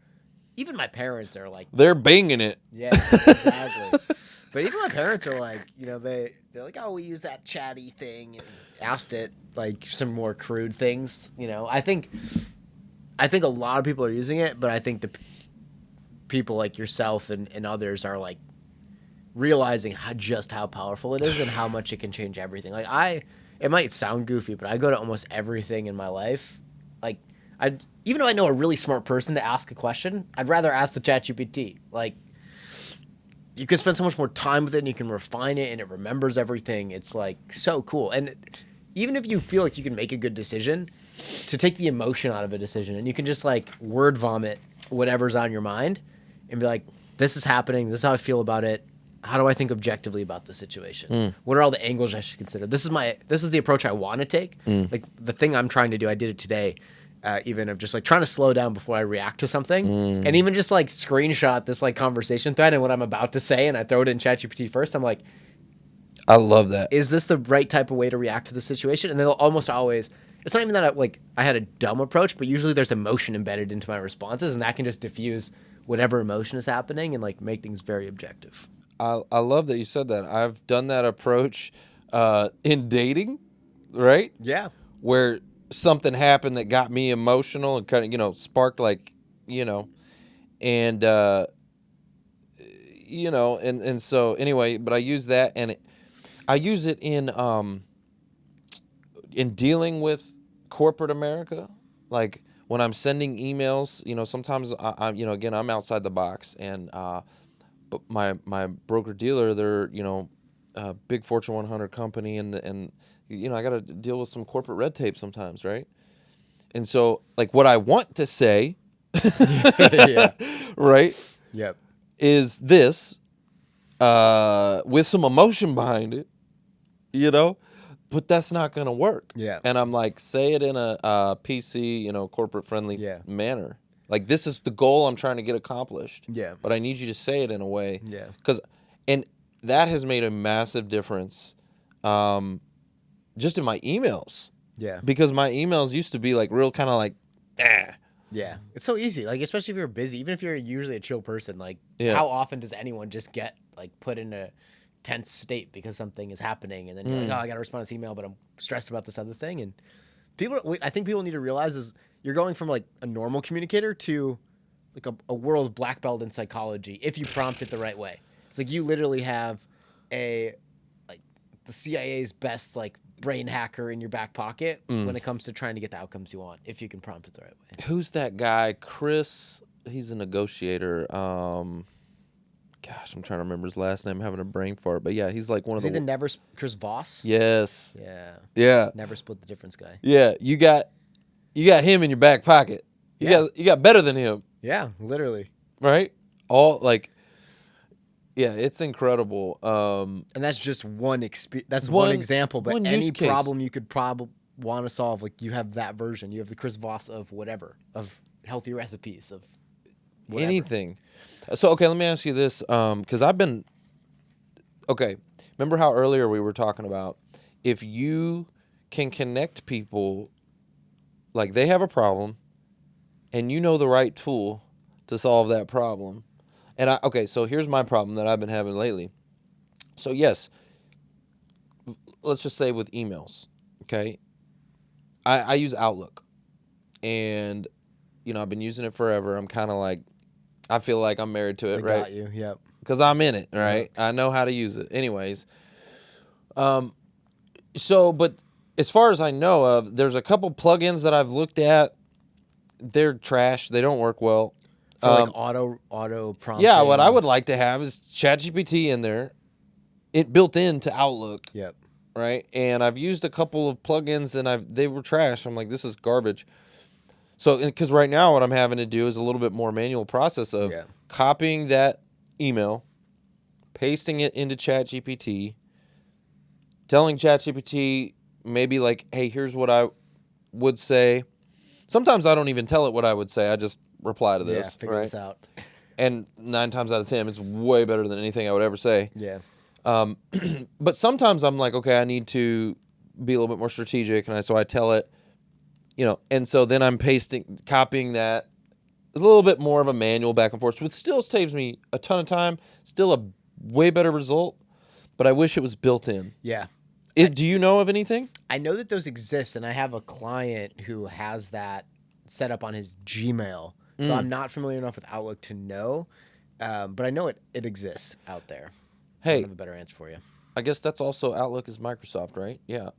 Even my parents are like, They're banging it. yeah, exactly. But even my parents are like, they're like, oh, we use that chatty thing and asked it like some more crude things. I think a lot of people are using it, but I think the people like yourself and others are like realizing just how powerful it is and how much it can change everything. Like it might sound goofy, but I go to almost everything in my life. Like even though I know a really smart person to ask a question, I'd rather ask the ChatGPT. Like, you can spend so much more time with it and you can refine it and it remembers everything. It's like so cool. And even if you feel like you can make a good decision, to take the emotion out of a decision and you can just like word vomit whatever's on your mind and be like, this is happening. This is how I feel about it. How do I think objectively about the situation? What are all the angles I should consider? This is the approach I want to take. Like the thing I'm trying to do, I did it today. Even of just like trying to slow down before I react to something, and even just like screenshot this like conversation thread and what I'm about to say, and I throw it in ChatGPT first. I'm like, I love that. is this the right type of way to react to the situation? And they'll almost always. It's not even that I had a dumb approach, but usually there's emotion embedded into my responses, and that can just diffuse whatever emotion is happening and like make things very objective. I love that you said that. I've done that approach in dating, right? Yeah. Where something happened that got me emotional and kind of, sparked and and so anyway, but I use that and I use it in dealing with corporate America. Like when I'm sending emails, sometimes again, I'm outside the box and, but my broker dealer, they're, a big Fortune 100 company and I got to deal with some corporate red tape sometimes, right? And so, like, what I want to say, Yeah. right, Yep. is this with some emotion behind it, but that's not going to work. Yeah. And I'm like, say it in a PC, corporate-friendly manner. Like, this is the goal I'm trying to get accomplished. Yeah. But I need you to say it in a way. Yeah. And that has made a massive difference just in my emails. Yeah. Because my emails used to be like real kind of like, Yeah. It's so easy. Like, especially if you're busy, even if you're usually a chill person, like, Yeah. how often does anyone just get, like, put in a tense state because something is happening and then you're like, oh, I got to respond to this email, but I'm stressed about this other thing. And I think people need to realize is you're going from, like, a normal communicator to, like, a world black belt in psychology if you prompt it the right way. It's like you literally have the CIA's best, like, brain hacker in your back pocket when it comes to trying to get the outcomes you want, if you can prompt it the right way. Who's that guy? Chris, he's a negotiator. I'm trying to remember his last name. I'm having a brain fart. But yeah, he's like one of the... Chris Voss? Yes. Yeah. Yeah. Never split the difference guy. Yeah. You got him in your back pocket. You got better than him. Yeah, literally. Right? All like... Yeah, it's incredible. And that's just one example, but one any use case. problem you could probably want to solve, like you have that version. You have the Chris Voss of whatever, of healthy recipes, of whatever. Anything. So, okay, let me ask you this, because remember how earlier we were talking about if you can connect people, like they have a problem, and you know the right tool to solve that problem. And so here's my problem that I've been having lately. So yes, let's just say with emails, okay? I use Outlook, and I've been using it forever. I'm kind of like, I feel like I'm married to it, right? Got you, yep. Because I'm in it, right? Yep. I know how to use it. Anyways, but as far as I know of, there's a couple plugins that I've looked at. They're trash. They don't work well. For like auto prompting. Yeah, what I would like to have is ChatGPT in there, it built into Outlook. Yep. Right, and I've used a couple of plugins and they were trash. I'm like, this is garbage. So, because right now what I'm having to do is a little bit more manual process of copying that email, pasting it into ChatGPT, telling ChatGPT maybe like, hey, here's what I would say. Sometimes I don't even tell it what I would say. I just reply to this. Yeah, figure this out. And 9 times out of 10, it's way better than anything I would ever say. Yeah. But sometimes I'm like, okay, I need to be a little bit more strategic, and so I tell it, and so then I'm copying that. A little bit more of a manual back and forth, which still saves me a ton of time, still a way better result, but I wish it was built in. Yeah. Do you know of anything? I know that those exist, and I have a client who has that set up on his Gmail. So I'm not familiar enough with Outlook to know, but I know it exists out there. I Hey, don't have a better answer for you. I guess that's also Outlook is Microsoft, right? Yeah.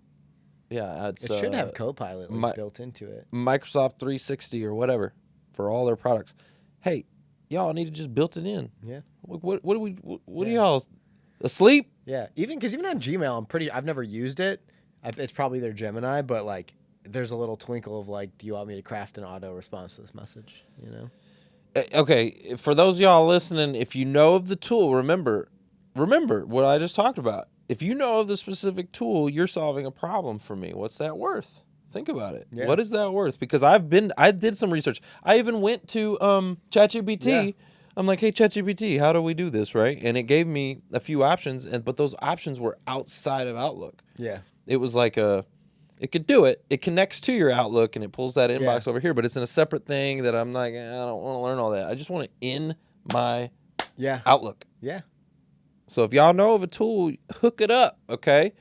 Yeah. It should have Copilot built into it. Microsoft 360 or whatever for all their products. Hey, y'all need to just build it in. Yeah. What are y'all asleep? Yeah. Even on Gmail, I've never used it. It's probably their Gemini, but like there's a little twinkle of like, do you want me to craft an auto response to this message? Okay, for those of y'all listening, if you know of the tool, remember what I just talked about. If you know of the specific tool, you're solving a problem for me. What's that worth? Think about it. Yeah. What is that worth? Because I did some research. I even went to ChatGPT. Yeah. I'm like, hey, ChatGPT, how do we do this, right? And it gave me a few options, but those options were outside of Outlook. Yeah. It was like it could do it. It connects to your Outlook, and it pulls that inbox over here, but it's in a separate thing that I'm like, I don't want to learn all that. I just want it in my Outlook. Yeah. So if y'all know of a tool, hook it up, okay?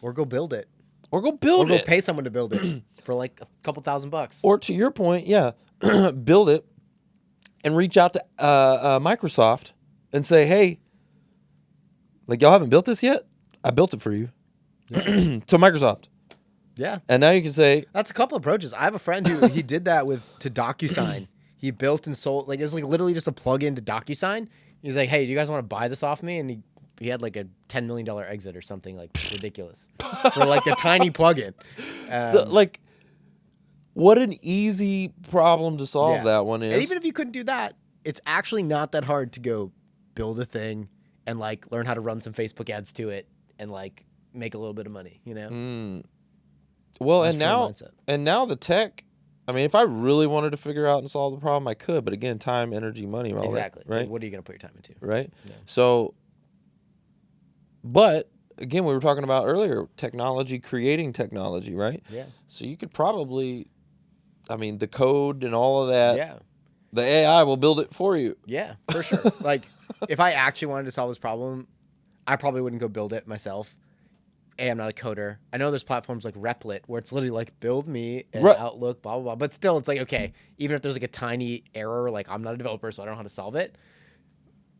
Or go build it. Or go build it. Or go pay someone to build it for like a couple $1,000. Or to your point, build it and reach out to Microsoft and say, hey, like y'all haven't built this yet? I built it for you. To Microsoft. Yeah. And now you can say... That's a couple approaches. I have a friend who he did that to DocuSign. He built and sold, like it was like literally just a plug-in to DocuSign. He's like, hey, do you guys want to buy this off me? And he had like a $10 million exit or something like ridiculous for like a tiny plugin. So, like, what an easy problem to solve that one is. And even if you couldn't do that, it's actually not that hard to go build a thing and like learn how to run some Facebook ads to it and like make a little bit of money, Well, and now the tech, I mean, if I really wanted to figure out and solve the problem, I could. But again, time, energy, money, all exactly. That, right? So what are you going to put your time into? Right. Yeah. So, but again, we were talking about earlier, technology creating technology, right? Yeah. So you could probably, I mean, the code and all of that. Yeah. The AI will build it for you. Yeah, for sure. Like, if I actually wanted to solve this problem, I probably wouldn't go build it myself. I'm not a coder. I know there's platforms like Replit where it's literally like build me an Outlook, blah, blah, blah. But still, it's like, okay, even if there's like a tiny error, like I'm not a developer, so I don't know how to solve it.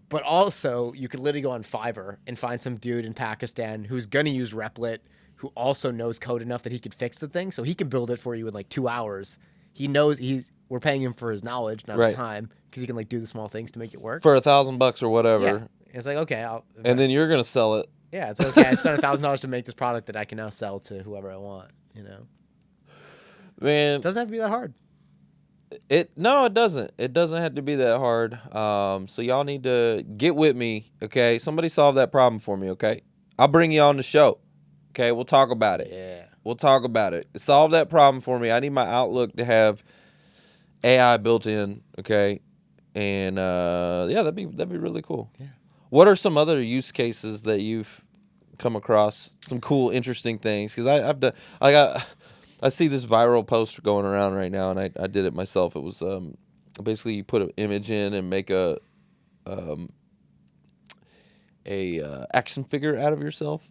But also, you could literally go on Fiverr and find some dude in Pakistan who's going to use Replit, who also knows code enough that he could fix the thing. So he can build it for you in like 2 hours. He knows we're paying him for his knowledge, not his time, because he can like do the small things to make it work. For $1,000 or whatever. Yeah. It's like, okay, and then you're going to sell it. Yeah, it's okay. I spent $1,000 to make this product that I can now sell to whoever I want. Man, it doesn't have to be that hard. No, it doesn't. It doesn't have to be that hard. So y'all need to get with me, okay? Somebody solve that problem for me, okay? I'll bring you on the show, okay? We'll talk about it. Yeah, we'll talk about it. Solve that problem for me. I need my Outlook to have AI built in, okay? And that'd be really cool. Yeah. What are some other use cases that you've come across? Some cool, interesting things? Because I see this viral post going around right now, and I did it myself. It was basically you put an image in and make a action figure out of yourself.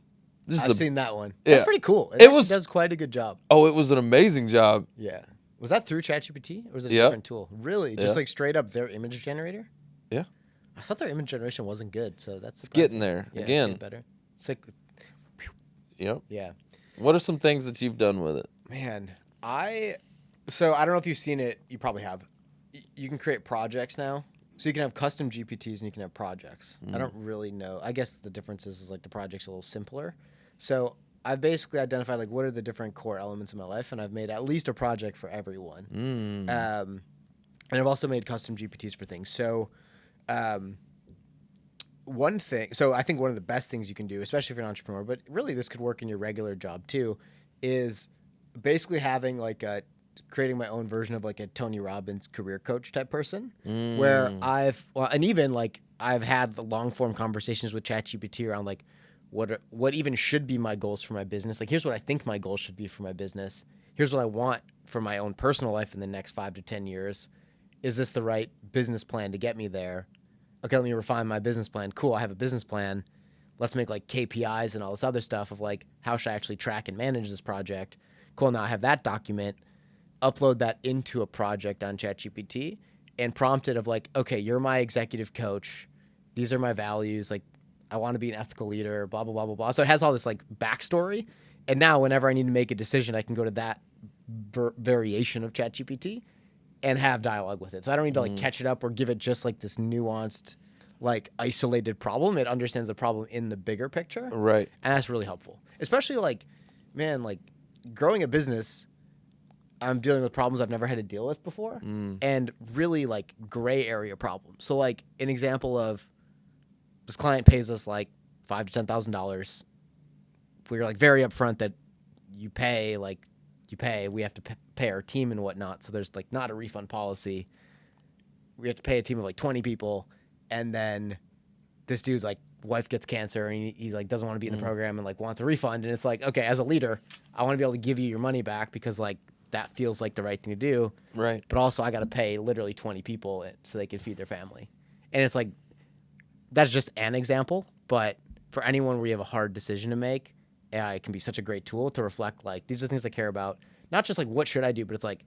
I've seen that one. Yeah. That's pretty cool. It does quite a good job. Oh, it was an amazing job. Yeah. Was that through ChatGPT or was it a different tool? Really? Just like straight up their image generator? Yeah. I thought their image generation wasn't good, so that's getting there. Yeah, again. It's getting better. It's like, yep. Yeah. What are some things that you've done with it? Man, so I don't know if you've seen it. You probably have. You can create projects now. So you can have custom GPTs and you can have projects. I don't really know. I guess the difference is like the project's a little simpler. So I've basically identified like what are the different core elements of my life, and I've made at least a project for everyone. And I've also made custom GPTs for things. So one thing, so I think one of the best things you can do, especially if you're an entrepreneur, but really this could work in your regular job too, is basically having like creating my own version of like a Tony Robbins career coach type person, where I've had the long form conversations with ChatGPT around like, what even should be my goals for my business. Like, here's what I think my goals should be for my business. Here's what I want for my own personal life in the next 5 to 10 years. Is this the right business plan to get me there? Okay, let me refine my business plan. Cool, I have a business plan. Let's make like KPIs and all this other stuff of like, how should I actually track and manage this project? Cool, now I have that document. Upload that into a project on ChatGPT and prompt it of like, okay, you're my executive coach. These are my values. Like, I want to be an ethical leader, blah, blah, blah, blah, blah. So it has all this like backstory. And now whenever I need to make a decision, I can go to that variation of ChatGPT and have dialogue with it. So I don't need to like catch it up or give it just like this nuanced, like isolated problem. It understands the problem in the bigger picture. Right. And that's really helpful. Especially like, man, like growing a business, I'm dealing with problems I've never had to deal with before and really like gray area problems. So like an example of this client pays us like $5,000 to $10,000. We're like very upfront that you pay, we have to pay our team and whatnot. So there's like not a refund policy. We have to pay a team of like 20 people. And then this dude's like wife gets cancer and he's like, doesn't want to be in the program and like wants a refund. And it's like, okay, as a leader, I want to be able to give you your money back because like that feels like the right thing to do. Right. But also I got to pay literally 20 people so they can feed their family. And it's like, that's just an example. But for anyone where you have a hard decision to make, AI can be such a great tool to reflect like, these are things I care about. Not just like, what should I do? But it's like,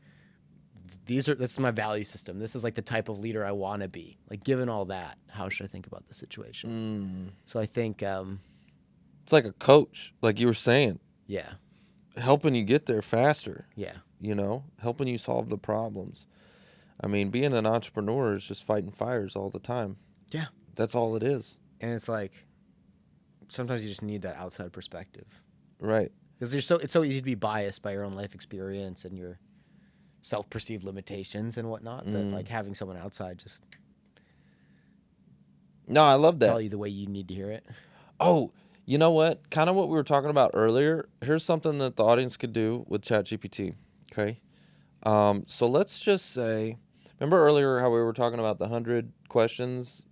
this is my value system. This is like the type of leader I want to be. Like, given all that, how should I think about the situation? So I think, it's like a coach, like you were saying, yeah, helping you get there faster. yeah, You know, helping you solve the problems. I mean, being an entrepreneur is just fighting fires all the time. yeah. That's all it is. And it's like, sometimes you just need that outside perspective. Right. Because it's so easy to be biased by your own life experience and your self-perceived limitations and whatnot. That like having someone outside just No, I love that. tell you the way you need to hear it. Oh, you know what? Kind of what we were talking about earlier. Here's something that the audience could do with ChatGPT. Okay. So let's just say, remember earlier how we were talking about the 100 questions?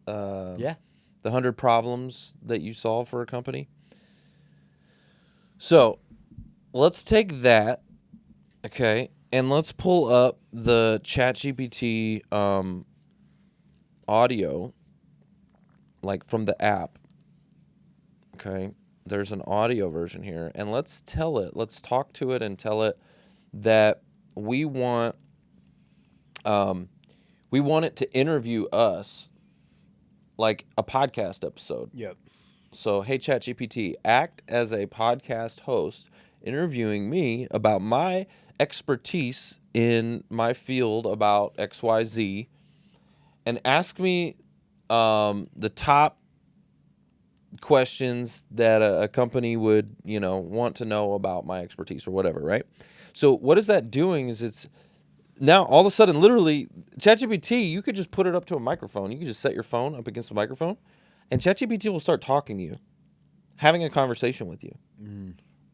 Yeah. The 100 problems that you solve for a company. So let's take that, okay, and let's pull up the ChatGPT audio, like from the app. Okay, there's an audio version here, and let's talk to it and tell it that we want it to interview us like a podcast episode. Yep. So, hey, ChatGPT, act as a podcast host, interviewing me about my expertise in my field about XYZ, and ask me the top questions that a company would, want to know about my expertise or whatever, right? So what is that doing is it's now all of a sudden, literally, ChatGPT, you could just put it up to a microphone. You could just set your phone up against a microphone, and ChatGPT will start talking to you, having a conversation with you,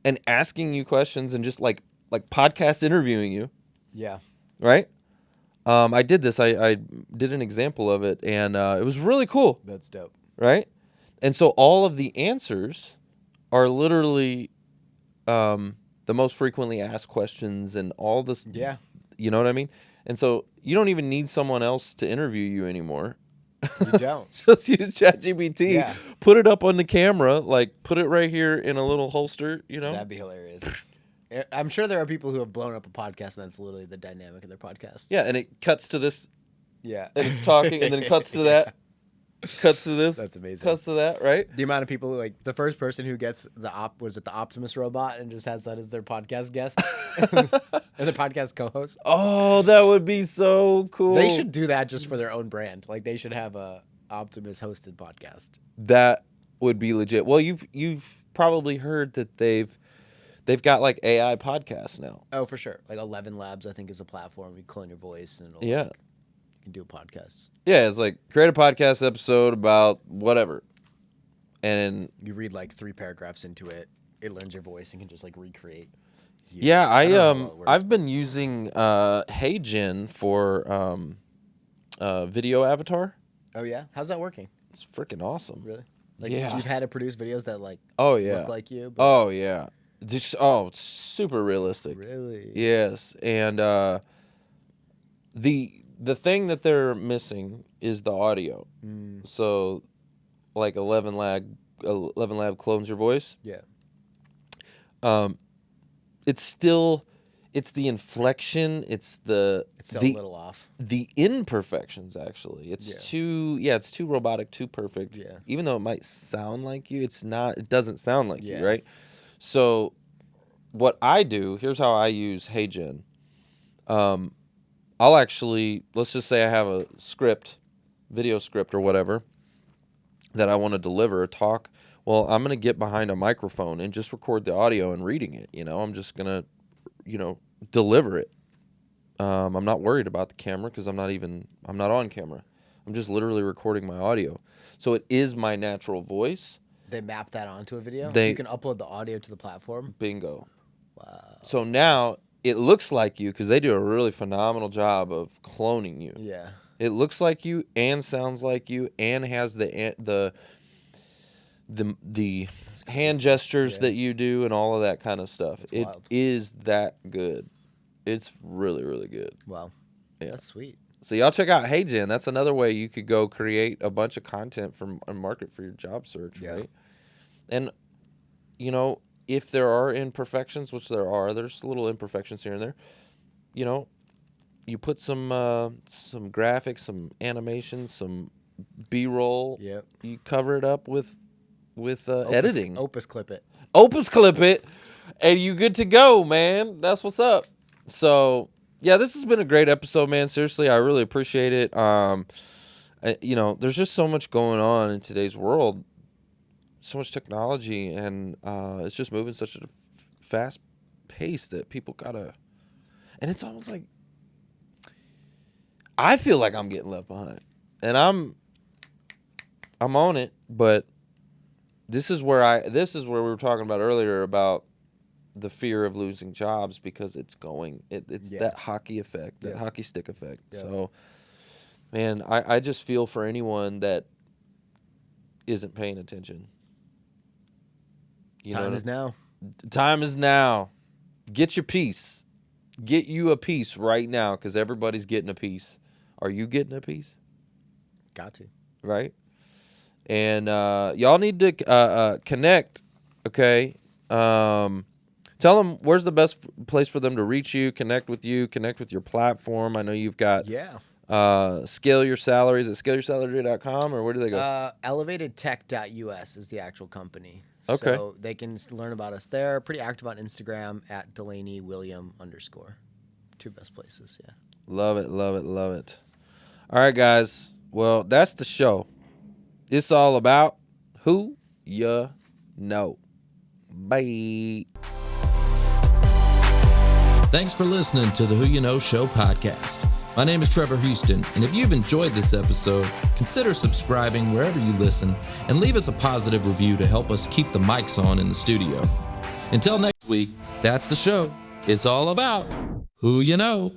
and asking you questions and just like podcast interviewing you. Yeah. Right? I did this. I did an example of it, and it was really cool. That's dope. Right? And so all of the answers are literally the most frequently asked questions and all this. Yeah. You know what I mean? And so you don't even need someone else to interview you anymore. You don't. Just use ChatGPT. Yeah. Put it up on the camera, like put it right here in a little holster, That'd be hilarious. I'm sure there are people who have blown up a podcast and that's literally the dynamic of their podcast. Yeah, and it cuts to this. Yeah. And it's talking, and then it cuts to that. Cuts to this. That's amazing. Cuts to that, right? The amount of people who, like, the first person who gets the Optimus robot and just has that as their podcast guest and their podcast co-host. Oh, that would be so cool. They should do that just for their own brand. Like, they should have a Optimus hosted podcast. That would be legit. Well, you've probably heard that they've got like AI podcasts now. Oh, for sure. Like 11 Labs, I think, is a platform. You clone your voice and it'll, yeah. Like, you can do podcasts. Yeah, it's like create a podcast episode about whatever. And you read like 3 paragraphs into it, it learns your voice and can just like recreate. Yeah, I've been using HeyGen for video avatar. Oh yeah, how's that working? It's freaking awesome. Really? Like, Yeah. you've had to produce videos that like Oh yeah. look like you. But Oh yeah. Just it's super realistic. really? Yes, and the thing that they're missing is the audio. So, like 11 Lab clones your voice. Yeah. It's the inflection. It's still a little off. The imperfections. Actually, it's too robotic, too perfect. Yeah. Even though it might sound like you, it's not. It doesn't sound like you, Yeah. right? So, what I do, here's how I use HeyGen. I'll actually, let's just say I have a script, video script or whatever, that I want to deliver, a talk. Well, I'm going to get behind a microphone and just record the audio and reading it. I'm just going to, deliver it. I'm not worried about the camera because I'm not on camera. I'm just literally recording my audio. So it is my natural voice. They map that onto a video? So you can upload the audio to the platform? Bingo. Wow. So now it looks like you because they do a really phenomenal job of cloning you. Yeah. It looks like you and sounds like you and has the hand gestures that you do and all of that kind of stuff. It is that good. It's really, really good. Wow. Yeah. That's sweet. So y'all check out HeyGen. That's another way you could go create a bunch of content from a market for your job search, right? And, if there are imperfections, which there's little imperfections here and there, you put some graphics, some animation, some B-roll. Yep. You cover it up with editing. Opus clip it. Opus clip it, and you good to go, man. That's what's up. So, yeah, this has been a great episode, man. Seriously, I really appreciate it. There's just so much going on in today's world, so much technology, and it's just moving such a fast pace that people gotta. And it's almost like I feel like I'm getting left behind, and I'm on it, but this is where we were talking about earlier about the fear of losing jobs because it's that hockey effect, that hockey stick effect. Yeah. So, man, I just feel for anyone that isn't paying attention. Time is now. Time is now. Get your piece. Get you a piece right now because everybody's getting a piece. Are you getting a piece? Got to. Right? And y'all need to connect, okay? Tell them where's the best place for them to reach you, connect with your platform. I know you've got Scale Your Salaries at scaleyoursalary.com, or where do they go? Elevatedtech.us is the actual company. Okay. So they can learn about us there. Pretty active on Instagram at Delaney William _. Two best places, yeah. Love it, love it, love it. All right, guys. Well, that's the show. It's all about who you know. Bye. Thanks for listening to the Who You Know Show podcast. My name is Trevor Houston, and if you've enjoyed this episode, consider subscribing wherever you listen and leave us a positive review to help us keep the mics on in the studio. Until next week, that's the show. It's all about who you know.